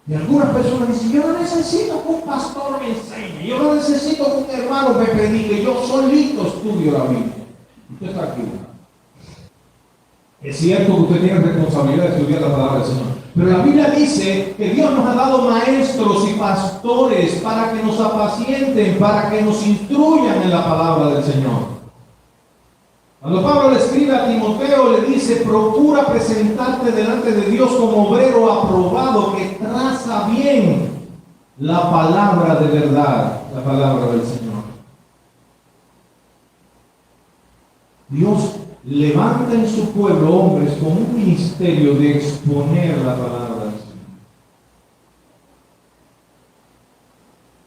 Y algunas personas dicen, yo no necesito que un pastor me enseñe, yo no necesito que un hermano me predique, yo solito estudio la Biblia. Usted está aquí. Es cierto que usted tiene responsabilidad de estudiar la palabra del Señor, pero la Biblia dice que Dios nos ha dado maestros y pastores para que nos apacienten, para que nos instruyan en la palabra del Señor. Cuando Pablo le escribe a Timoteo, le dice, procura presentarte delante de Dios como obrero aprobado, que traza bien la palabra de verdad, la palabra del Señor. Dios levanta en su pueblo hombres con un ministerio de exponer la palabra del Señor.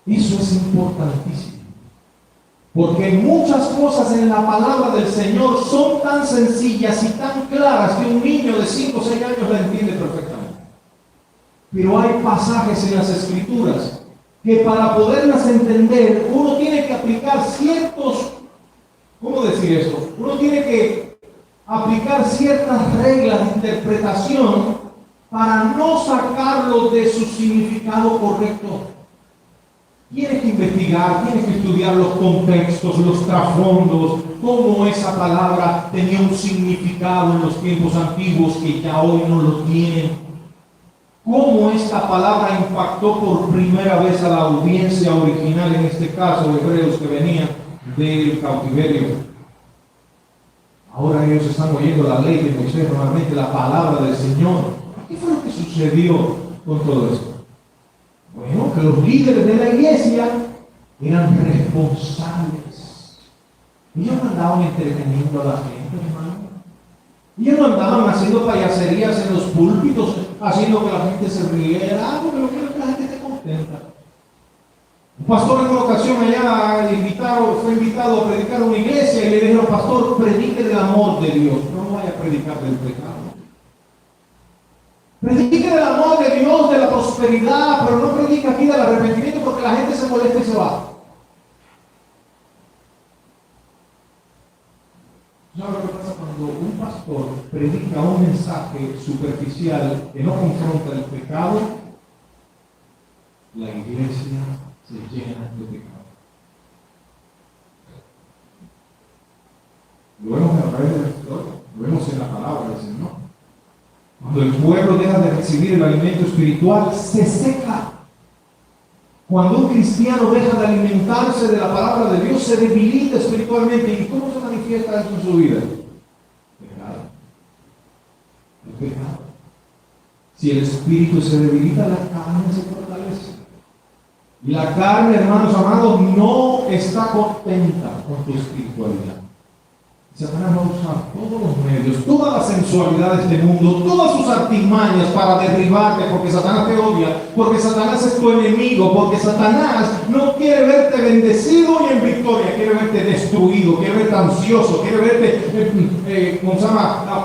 Eso es importantísimo. Porque muchas cosas en la palabra del Señor son tan sencillas y tan claras que un niño de 5 o 6 años la entiende perfectamente. Pero hay pasajes en las Escrituras que para poderlas entender uno tiene que aplicar ¿cómo decir esto? Uno tiene que aplicar ciertas reglas de interpretación para no sacarlo de su significado correcto. Tienes que investigar, tienes que estudiar los contextos, los trasfondos, cómo esa palabra tenía un significado en los tiempos antiguos que ya hoy no lo tienen. Cómo esta palabra impactó por primera vez a la audiencia original, en este caso hebreos que venían del cautiverio. Ahora ellos están oyendo la ley de Moisés, normalmente la palabra del Señor. ¿Qué fue lo que sucedió con todo esto? Bueno, que los líderes de la iglesia eran responsables. Ellos no andaban entreteniendo a la gente, hermano. Ellos no andaban haciendo payaserías en los púlpitos, haciendo que la gente se riera. Porque lo que la gente contenta. Un pastor en una ocasión allá fue invitado a predicar a una iglesia y le dijeron: pastor, predique del amor de Dios, no vaya a predicar del pecado. Predique del amor de Dios, de la prosperidad, pero no predique aquí del arrepentimiento, porque la gente se molesta y se va. ¿Sabes lo que pasa cuando un pastor predica un mensaje superficial que no confronta el pecado? La iglesia se llena de pecado. Lo vemos a través de la historia, lo vemos en la palabra del Señor. Cuando el pueblo deja de recibir el alimento espiritual, se seca. Cuando un cristiano deja de alimentarse de la palabra de Dios, se debilita espiritualmente. ¿Y cómo se manifiesta eso en su vida? Pecado. El pecado. Si el espíritu se debilita, la carne se fortalece. Y la carne, hermanos amados, no está contenta con tu espiritualidad. Satanás va a usar todos los medios, toda la sensualidad de este mundo, todas sus artimañas para derribarte, porque Satanás te odia, porque Satanás es tu enemigo, porque Satanás no quiere verte bendecido ni en victoria, quiere verte destruido, quiere verte ansioso, quiere verte,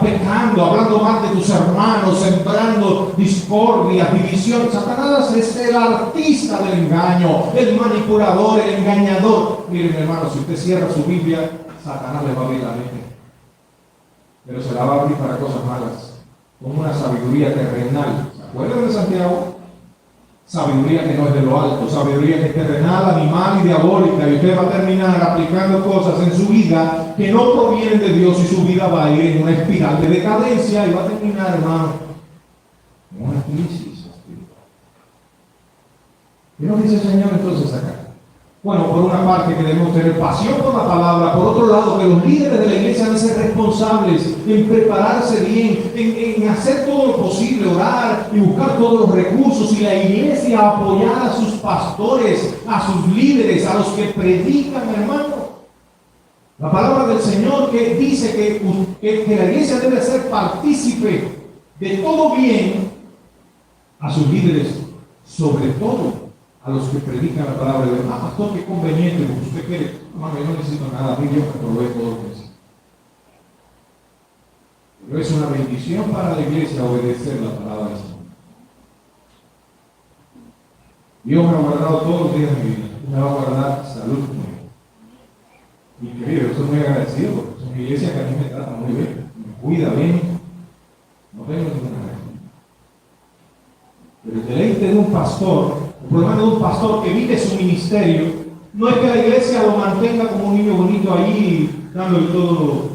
pecando, hablando mal de tus hermanos, sembrando discordia, división. Satanás es el artista del engaño, el manipulador, el engañador. Miren, hermanos, si usted cierra su Biblia, Satanás le va a abrir la mente, pero se la va a abrir para cosas malas, con una sabiduría terrenal. ¿Se acuerdan de Santiago? Sabiduría que no es de lo alto, sabiduría que es terrenal, animal y diabólica, y usted va a terminar aplicando cosas en su vida que no provienen de Dios, y su vida va a ir en una espiral de decadencia y va a terminar, hermano, en una crisis espiritual. ¿Qué nos dice el Señor entonces acá? Bueno, por una parte que debemos tener pasión por la palabra, por otro lado que los líderes de la iglesia deben ser responsables en prepararse bien, en hacer todo lo posible, orar y buscar todos los recursos, y la iglesia apoyar a sus pastores, a sus líderes, a los que predican, hermano. La palabra del Señor que dice que la iglesia debe ser partícipe de todo bien a sus líderes, sobre todo a los que predican la palabra de Dios. Pastor, qué conveniente, porque usted quiere, no, yo no necesito nada, a mí Dios me provee todo lo que necesito. Pero es una bendición para la iglesia obedecer la palabra del Señor. Dios me ha guardado todos los días de mi vida, me va a guardar salud conmigo. Y querido, yo estoy muy agradecido, porque es una iglesia que a mí me trata muy bien, me cuida bien, no tengo ninguna razón. Pero el deleite de un pastor, el problema de un pastor que vive su ministerio, no es que la iglesia lo mantenga como un niño bonito ahí, dándole todo,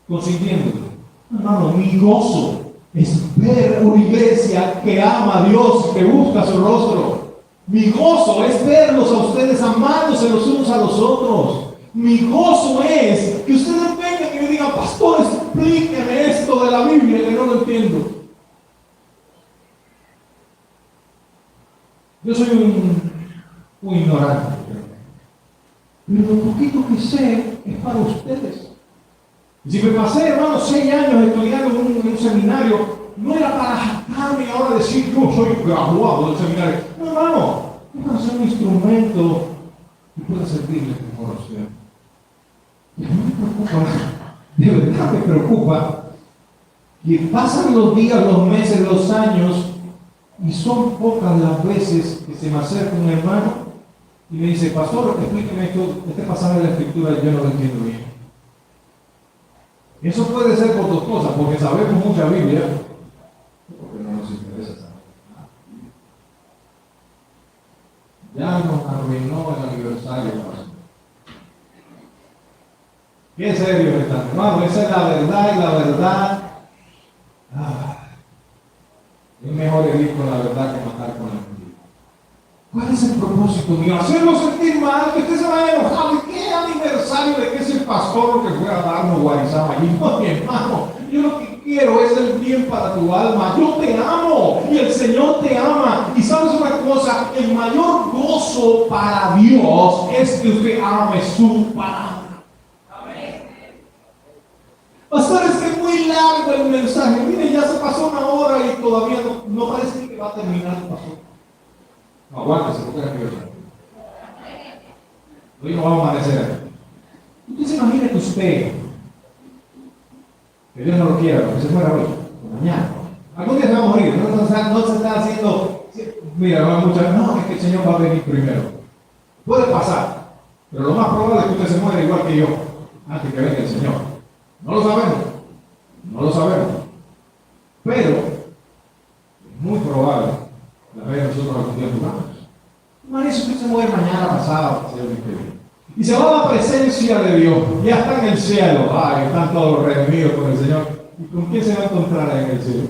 consintiéndolo. Hermano, mi gozo es ver una iglesia que ama a Dios, que busca su rostro. Mi gozo es verlos a ustedes amándose los unos a los otros. Mi gozo es que ustedes vengan y me digan: pastor, explíqueme esto de la Biblia que no lo entiendo. Yo soy un ignorante, pero lo poquito que sé es para ustedes. Y si me pasé, hermano, 6 años estudiando en un seminario, no era para jactarme y ahora decir yo soy graduado del seminario. No, hermano, es para ser un instrumento que pueda servirle mejor a usted. Y a mí me preocupa, de verdad me preocupa, que pasan los días, los meses, los años, y son pocas las veces que se me acerca un hermano y me dice: pastor, explíqueme esto, este pasaje de la escritura yo no lo entiendo bien. Eso puede ser por 2 cosas: porque sabemos mucha Biblia, porque no nos interesa saber. Ya nos arruinó el aniversario. Qué serio está, hermano, esa es la verdad, y la verdad es mejor herir con la verdad que matar con la mentira. ¿Cuál es el propósito mío? Hacerlo sentir mal, que usted se vaya enojado. ¿Y qué aniversario de que es el pastor lo que fue a darnos guarizaba allí? No, mi hermano, yo lo que quiero es el bien para tu alma. Yo te amo y el Señor te ama. Y sabes una cosa, el mayor gozo para Dios es que usted ame su palabra. Pastor, es que es muy largo el mensaje. Mire, ya se pasó 1 hora y todavía no parece que va a terminar, pastor. No, aguántese, porque es que hoy no vamos a amanecer. Usted se imagina que usted, que Dios no lo quiera, porque se muera hoy, o mañana. Algún día se va a morir, no se está haciendo, mira, no, es que el Señor va a venir primero. Puede pasar, pero lo más probable es que usted se muera igual que yo, antes que venga el Señor. No lo sabemos, no lo sabemos. Pero, es muy probable, la vez nosotros algún día jugamos. Imagínese que se muere mañana, pasado, y se va a la presencia de Dios, ya está en el cielo. Ay, están todos redimidos con el Señor. ¿Y con quién se va a encontrar en el cielo?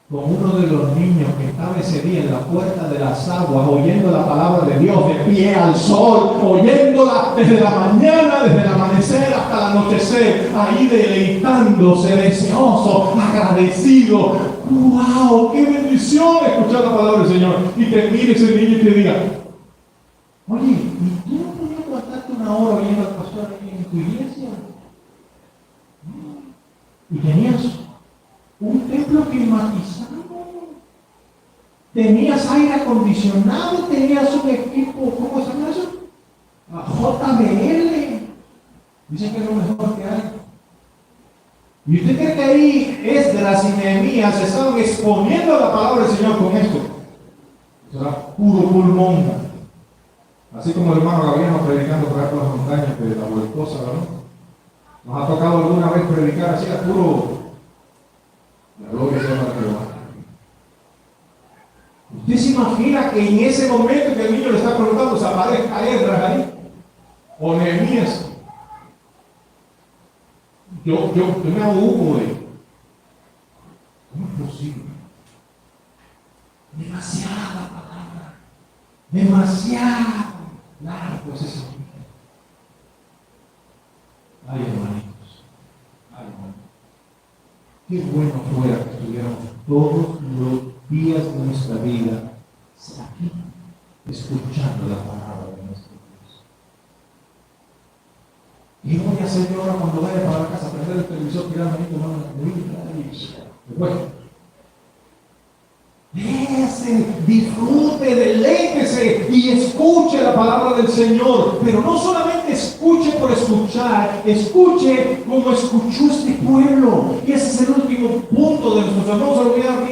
Con uno de los niños que estaba ese día en la puerta de las aguas, oyendo la palabra de Dios de pie al sol, oyéndola desde la mañana, desde el amanecer hasta el anochecer, ahí deleitándose, deseoso, agradecido. ¡Wow! ¡Qué bendición escuchar la palabra del Señor! Y te mire ese niño y te diga, oye, ¿y tú no podías aguantarte una hora oyendo al pastor ahí en tu iglesia? Y tenías un templo climatizado, tenías aire acondicionado, tenías un equipo, ¿cómo se llama eso? JBL. Dicen que es lo mejor que hay. ¿Y usted cree que ahí Esdras y Nehemías estaban exponiendo la palabra del Señor con esto? Será puro pulmón. Así como el hermano Gabriel predicando por ahí por las montañas de la Vueltosa, ¿no? Nos ha tocado alguna vez predicar así a puro. La gloria sea para Jehová. ¿Usted se imagina que en ese momento que el niño le está preguntando se aparezca Esdras ahí? O Nehemías. Yo me ahogo de. ¿Cómo es posible? Demasiada palabra. Demasiado largo es eso. Ay, hermanitos. Ay, hermanitos. Qué bueno fuera que estuviéramos todos los días de nuestra vida aquí, escuchando la palabra de nuestro Dios. ¿Qué voy a hacer yo ahora cuando vaya para la casa? Prender el televisor, tirarme ahí, tomar una comida y bueno. Disfrute, deleítese y escuche la palabra del Señor, pero no solamente escuche por escuchar, escuche como escuchó este pueblo. Y ese es el último punto de nuestro sermón. Se lo voy a dar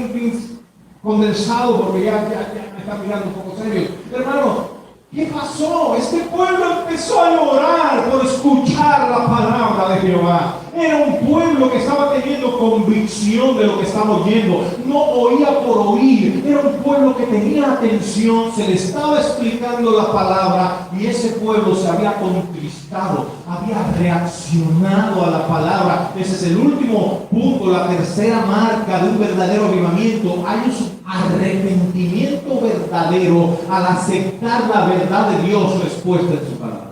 condensado porque ya me está mirando un poco serio. Hermano, ¿qué pasó? Este pueblo empezó a llorar por escuchar la palabra de Jehová. Era un pueblo que estaba teniendo convicción de lo que estaba oyendo. No oía por oír. Era un pueblo que tenía atención. Se le estaba explicando la palabra y ese pueblo se había contristado. Había reaccionado a la palabra. Ese es el último punto, la tercera marca de un verdadero avivamiento. Hay un arrepentimiento verdadero al aceptar la verdad de Dios expuesta en su palabra.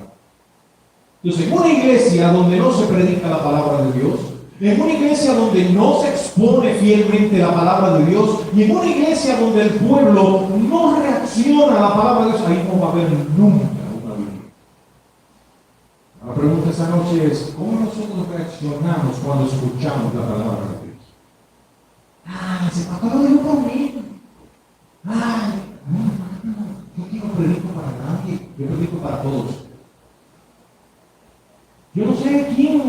Entonces, en una iglesia donde no se predica la palabra de Dios, en una iglesia donde no se expone fielmente la palabra de Dios, y en una iglesia donde el pueblo no reacciona a la palabra de Dios, ahí no va a haber nunca una Biblia. La pregunta esta noche es, ¿cómo nosotros reaccionamos cuando escuchamos la palabra de Dios? Ese pastor lo dijo por mí. Yo aquí no predico para nadie, yo predico para todos. Yo no sé quién.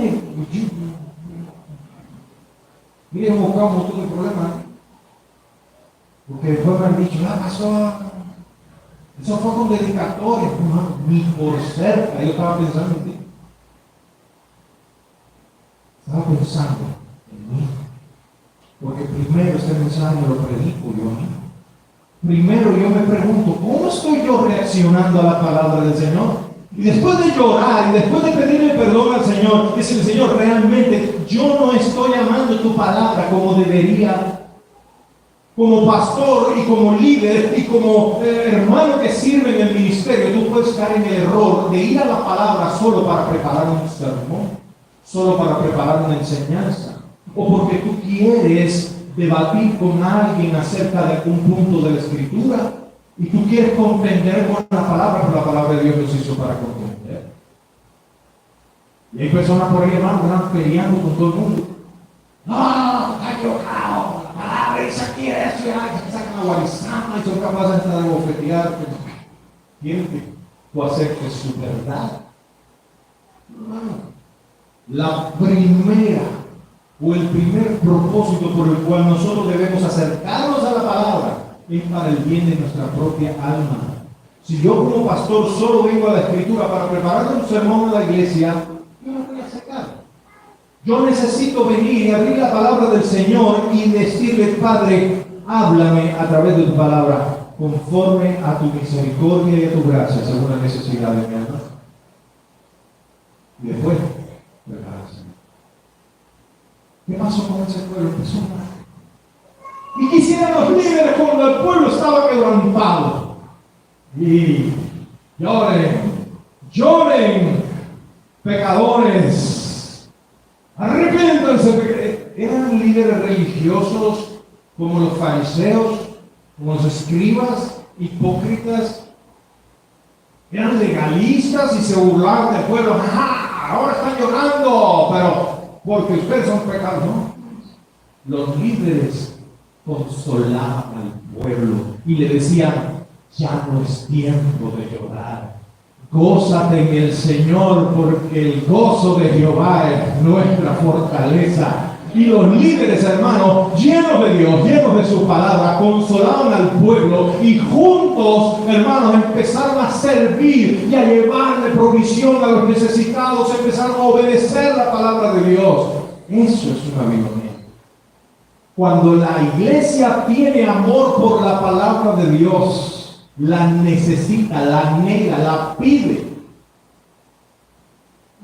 Mire, hemos buscado un montón de problemas. Porque después me han dicho, pasó. Eso fue con dedicatorias. No, ni por cerca. Yo estaba pensando en ti. Estaba pensando en mí. Porque primero este mensaje me lo predico yo a mí. Primero yo me pregunto, ¿cómo estoy yo reaccionando a la palabra del Señor? Y después de llorar, y después de pedirle perdón al Señor, decirle, Señor, realmente yo no estoy amando tu palabra como debería. Como pastor y como líder y como hermano que sirve en el ministerio, tú puedes caer en el error de ir a la palabra solo para preparar un sermón, solo para preparar una enseñanza, o porque tú quieres debatir con alguien acerca de un punto de la Escritura. Y tú quieres comprender con la palabra, pero la palabra de Dios nos hizo para comprender. Y hay personas por ahí, hermano, que están peleando con todo el mundo. No, está equivocado. La palabra padre, dice aquí eso, y sacan la guarizama y son capaces hasta de bofetear. ¿Quieren que tú aceptes su verdad? No. La primera o el primer propósito por el cual nosotros debemos acercarnos a la palabra es para el bien de nuestra propia alma. Si yo como pastor solo vengo a la Escritura para preparar un sermón a la iglesia, yo no voy a sacar. Yo necesito venir y abrir la palabra del Señor y decirle, Padre, háblame a través de tu palabra, conforme a tu misericordia y a tu gracia, según la necesidad de mi alma. Y después, prepararse. ¿Qué pasó con ese pueblo? Empezó mal. Y quisieran los líderes cuando el pueblo estaba quebrantado. Y lloren, pecadores, arrepiéntanse. Eran líderes religiosos como los fariseos, como los escribas, hipócritas. Eran legalistas y se burlaban del pueblo. ¡Ajá! Ahora están llorando, pero porque ustedes son pecadores. No. Los líderes consolaban al pueblo y le decían, ya no es tiempo de llorar. Gózate en el Señor, porque el gozo de Jehová es nuestra fortaleza. Y los líderes, hermanos, llenos de Dios, llenos de su palabra, consolaban al pueblo y juntos, hermanos, empezaron a servir y a llevarle provisión a los necesitados, empezaron a obedecer la palabra de Dios. Eso es un avivamiento. Cuando la iglesia tiene amor por la palabra de Dios, la necesita, la anhela, la pide.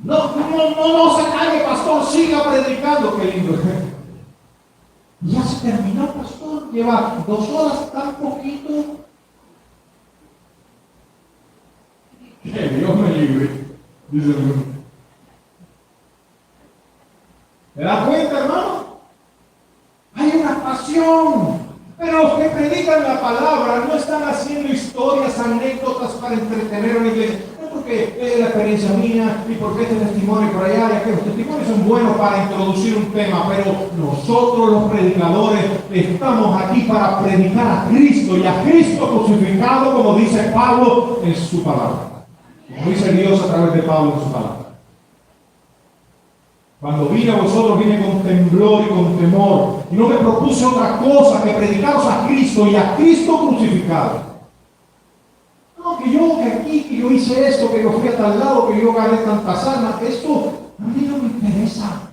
No se calle, pastor, siga predicando, qué lindo. Ya se terminó, pastor, lleva 2 horas, tan poquito. Que Dios me libre, dice el mundo. ¿Te das cuenta, hermano? Hay una pasión. Pero los que predican la palabra no están haciendo historias, anécdotas para entretener a la iglesia. No porque es la experiencia mía y porque este testimonio por allá y aquellos testimonios son buenos para introducir un tema, pero nosotros los predicadores estamos aquí para predicar a Cristo y a Cristo crucificado, como dice Pablo en su palabra. Como dice Dios a través de Pablo en su palabra. Cuando vine a vosotros, vine con temblor y con temor. Y no me propuse otra cosa que predicaros a Cristo y a Cristo crucificado. No, que aquí, que yo hice esto, que yo fui a tal lado, que yo gané tantas almas. Esto a mí no me interesa.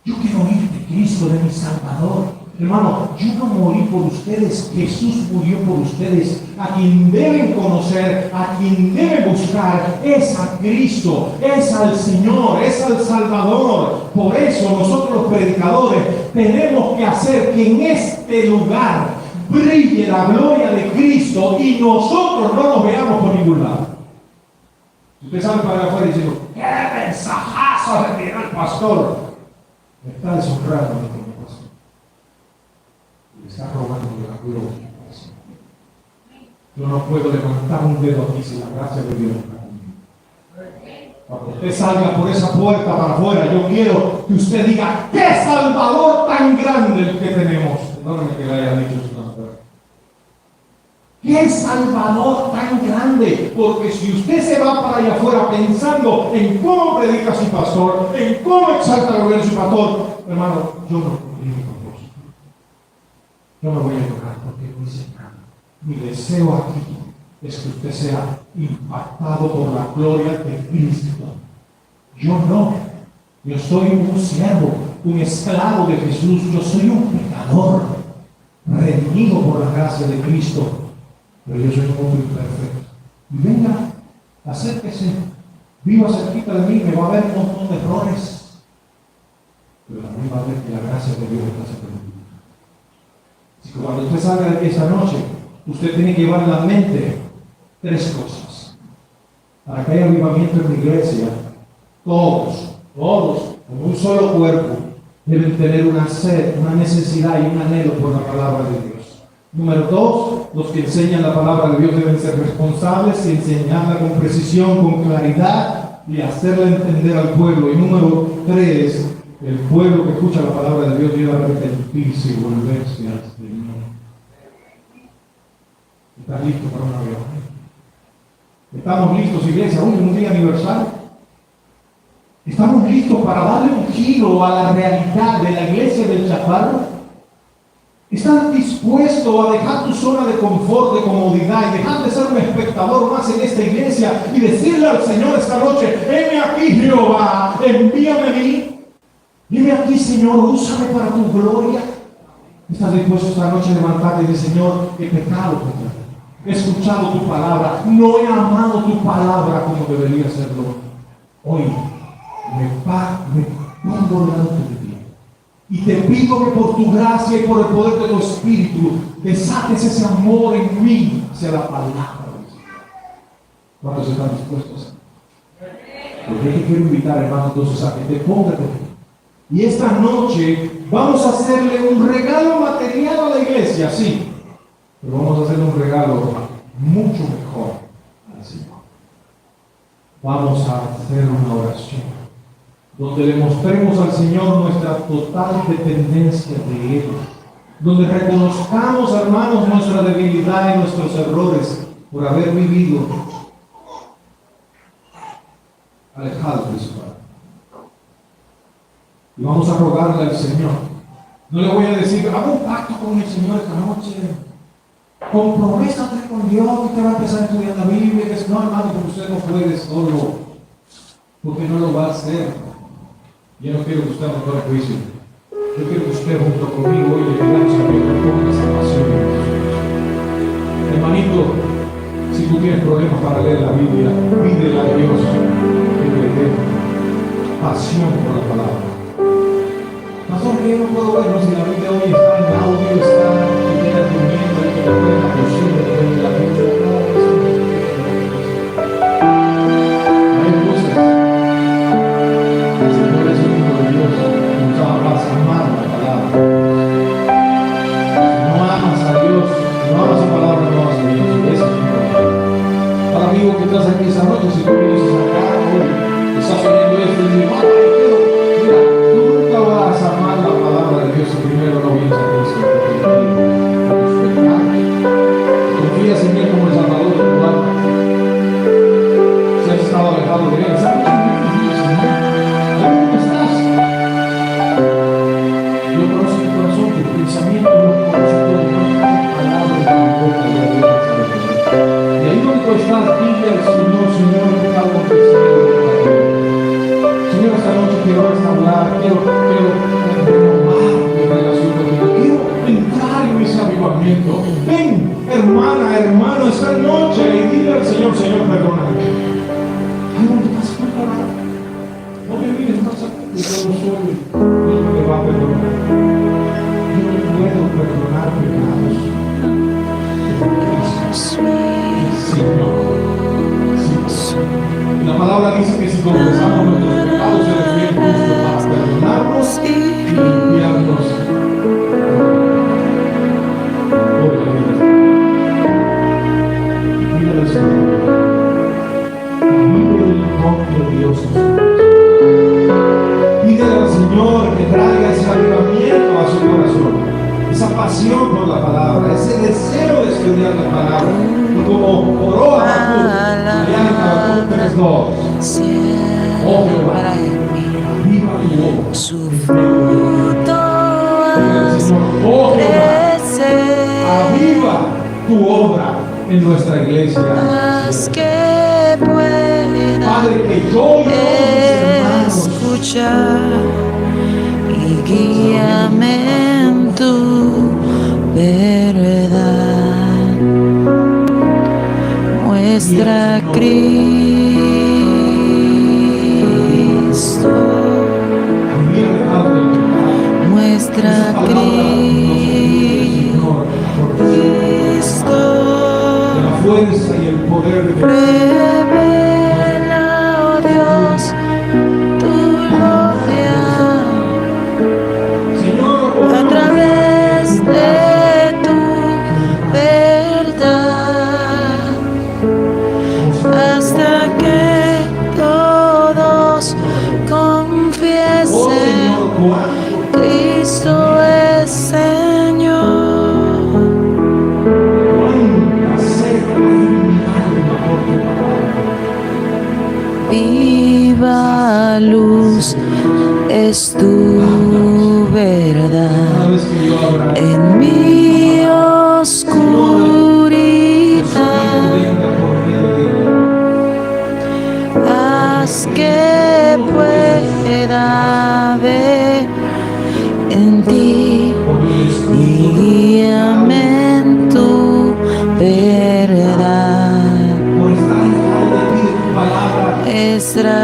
Yo quiero oír de Cristo, de mi Salvador. Hermano, yo no morí por ustedes, Jesús murió por ustedes. A quien deben conocer, a quien deben buscar, es a Cristo, es al Señor, es al Salvador. Por eso nosotros los predicadores tenemos que hacer que en este lugar brille la gloria de Cristo y nosotros no nos veamos por ningún lado. Usted sale para afuera diciendo, ¡qué mensajazo le tiró el pastor! Me está deshonrando mi pastor. Le está robando la gloria. Yo no puedo levantar un dedo aquí sin la gracia de Dios. Cuando usted salga por esa puerta para afuera, yo quiero que usted diga, ¡qué Salvador tan grande el que tenemos! Perdóname que le haya dicho su nombre. ¡Qué Salvador tan grande! Porque si usted se va para allá afuera pensando en cómo predica su pastor, en cómo exalta la gloria de su pastor, hermano, yo no predico con Dios. Yo me voy a llorar porque no hice nada. Mi deseo aquí es que usted sea impactado por la gloria de Cristo. Yo no. Yo soy un siervo, un esclavo de Jesús. Yo soy un pecador, redimido por la gracia de Cristo. Pero yo soy un hombre imperfecto. Y venga, acérquese, viva cerquita de mí, me va a ver un montón de errores. Pero también va a ver que la gracia de Dios está sobre mí. Así que cuando usted salga de aquí esta noche, usted tiene que llevar en la mente 3 cosas. Para que haya avivamiento en la iglesia, todos, como un solo cuerpo, deben tener una sed, una necesidad y un anhelo por la palabra de Dios. Número 2, los que enseñan la palabra de Dios deben ser responsables y enseñarla con precisión, con claridad y hacerla entender al pueblo. Y número 3, El pueblo que escucha la palabra de Dios debe arrepentirse y volverse al Señor. ¿Estás listo para un avión? ¿Estamos listos, iglesia? Hoy en un día aniversario. ¿Estamos listos para darle un giro a la realidad de la iglesia del Chaparro? ¿Estás dispuesto a dejar tu zona de confort, de comodidad y dejar de ser un espectador más en esta iglesia y decirle al Señor esta noche: heme aquí, Jehová, envíame a mí? Dime aquí, Señor, úsame para tu gloria. ¿Estás dispuesto esta noche a levantarte y decir: Señor, he pecado contra ti, he escuchado tu palabra, no he amado tu palabra como debería hacerlo? Hoy me pongo delante de ti y te pido que por tu gracia y por el poder de tu Espíritu desates ese amor en mí hacia la palabra del Señor. ¿Cuántos están dispuestos? Porque te quiero invitar, hermano, entonces a que te pongas de pie. Y esta noche vamos a hacerle un regalo material a la iglesia, sí, pero vamos a hacerle un regalo mucho mejor al Señor. Vamos a hacer una oración donde le mostremos al Señor nuestra total dependencia de Él, donde reconozcamos, hermanos, nuestra debilidad y nuestros errores por haber vivido alejados de su Padre. Y vamos a rogarle al Señor. No le voy a decir: haga un pacto con el Señor esta noche, comprométate con Dios, que te va a empezar a estudiar la Biblia. Que es, no, hermano, porque usted no puede solo, porque no lo va a hacer. Yo no quiero que usted me tome juicio. Yo quiero que usted junto conmigo hoy le pidamos a Dios que ponga esa pasión en nosotros. Hermanito, si tú tienes problemas para leer la Biblia, pídele a Dios que le dé pasión por la palabra. Pastor, que yo no puedo verlo si la Biblia hoy está en audio, está en el durmiendo, y que no pueda posible de la Biblia. No hay cosas. El Señor es el Hijo de Dios, y nos amas a amar la palabra. Si no amas a Dios, si no amas la palabra, no amas a Dios. Ese es el problema. Ahora, amigo, que estás aquí esa noche, si tú vienes acá hoy, estás oyendo esto y dices: mira, tú nunca vas a amar la palabra de Dios si primero no vienes a Cristo. Confías en Él como el Salvador de tu alma. Si has estado alejado de Él, ¿sabes qué es Señor? ¿Dónde estás? Yo conozco tu corazón, tu pensamiento, yo conozco todo, no palabras de mi boca, ya Dios sabe. Y ahí donde tú estás, dile al Señor: Señor, ¿qué tal confesión? Señor, esta noche quiero restaurar, quiero renovar mi relación contigo, quiero entrar en ese avivamiento. Ven, hermana, hermano, esta noche y dile al Señor: Señor, perdóname. Ay, ¿dónde estás perdonado? No me mires más aquí, yo no soy, Dios me va a perdonar. Yo no puedo perdonar pecados. Señor. La palabra dice que si confesamos nuestros pecados, Él es bien justo para perdonarnos y limpiarnos. Por la vida. Y pídele al Señor que vive el nombre de Dios en su corazón. Pídele al Señor que traiga ese avivamiento a su corazón, esa pasión por la palabra, ese deseo de estudiar la palabra. Y como oró Habacuc, allá en Habacuc 3:2, oh Jehová, aviva tu obra. Su fruto oh Jehová, aviva tu obra en nuestra iglesia. Padre, que yo y todos mis hermanos y guíame en tu verdad. Muestra a Cristo, muestra a Cristo, la fuerza y el poder de revela, oh Dios, tu gloria a través de tu verdad, hasta que todos confiesen la luz es tu verdad. Cada vez que yo abra En mi oscuridad, venga por medio de ella. haz que pueda ver en ti Por el y Espíritu guíame en tu verdad. por estar en cada de ti, de tu palabra. Nuestra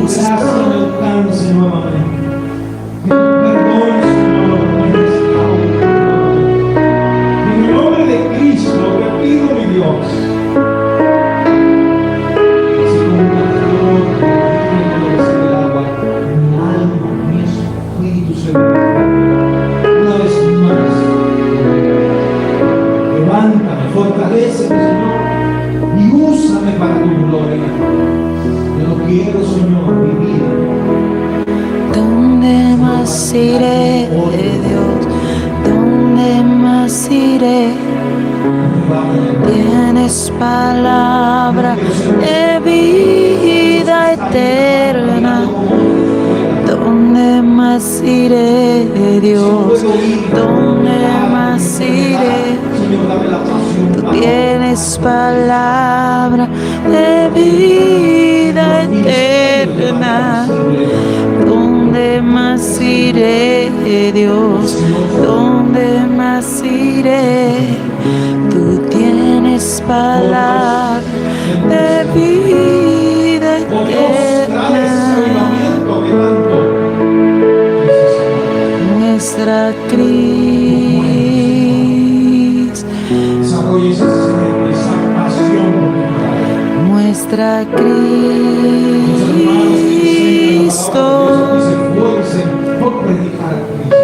Gracia me alcance nuevamente. Que tu perdón, Señor, me restaure nuevamente. En el nombre de Cristo te pido, mi Dios. Así como un pastor que viene del agua, mi alma, mi espíritu se levanta. Una vez más, levántame, fortaléceme, Señor, y úsame para tu gloria. Yo no quiero, Señor, vivir. ¿Dónde más iré, Dios? ¿Dónde más iré? Tienes palabra de vida eterna. ¿Dónde más iré, Dios? ¿Dónde más iré? Señor, dame la pasión. Tú tienes palabra de vida eterna. ¿Dónde más iré, Dios? ¿Dónde más iré? Tú tienes palabra de vida eterna. Nuestra Cristo, Desarrolla esa pasión por tu palabra. nuestra Cristo. Que se esfuercen por predicar a Cristo.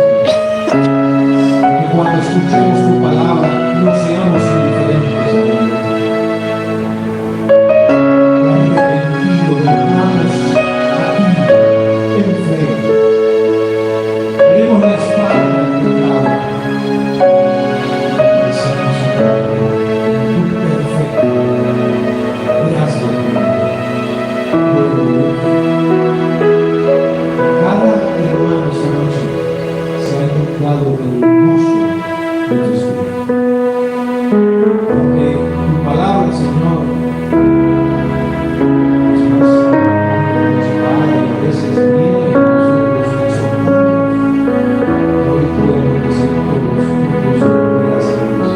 Que cuando escuchemos tu palabra no seamos indiferentes. Arrepentidos, venamos a ti en fe. Tenemos la espalda del pecado. Hacemos tu perfecto. Gracias. Cada hermano esta noche se ha encontrado en el gozo de tu Espíritu. Porque tu palabra, Señor, es más Padre, a veces viene a nosotros exhortando. Hoy podemos decir todos juntos, gracias a Dios.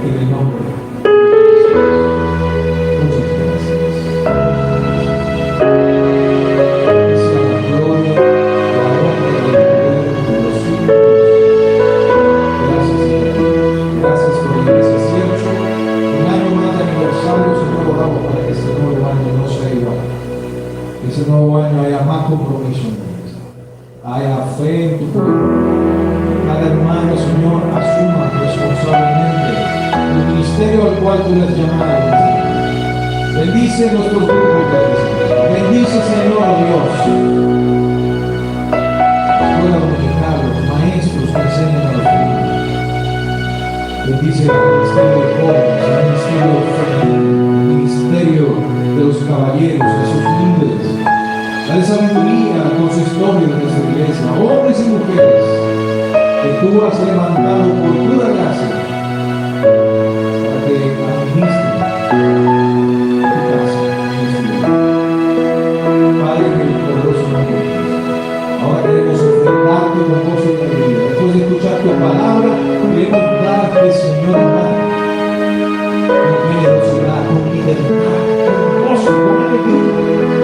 En el nombre de Jesús. Muchas gracias. Sea la gloria, la honra y el poder de los siglos. Gracias, Señor. Gracias por la iglesia cierto. Un año más de aniversario, Señor, oramos para que este nuevo año no sea igual. Que ese nuevo año haya más compromiso en ti. Haya fe en tu pueblo. Cada hermano, Señor, asuma responsablemente el ministerio al cual tú les llamado. Bendice nuestros grupos de iglesia. Bendice, Señor, oh Dios. Escuela dominical, los maestros que enseñan a los niños. Bendice el ministerio de jóvenes, el ministerio femenino, el ministerio de los caballeros, de sus líderes. Dale sabiduría al consistorio de nuestra iglesia, hombres y mujeres que tú has levantado por pura gracia para que administren tu casa. Padre, que el poderoso nombre de Jesús. Ahora queremos ofrendarte con gozo y alegría. Después de escuchar tu palabra, queremos darte, Señor, con generosidad, con libertad, con gozo, con alegría.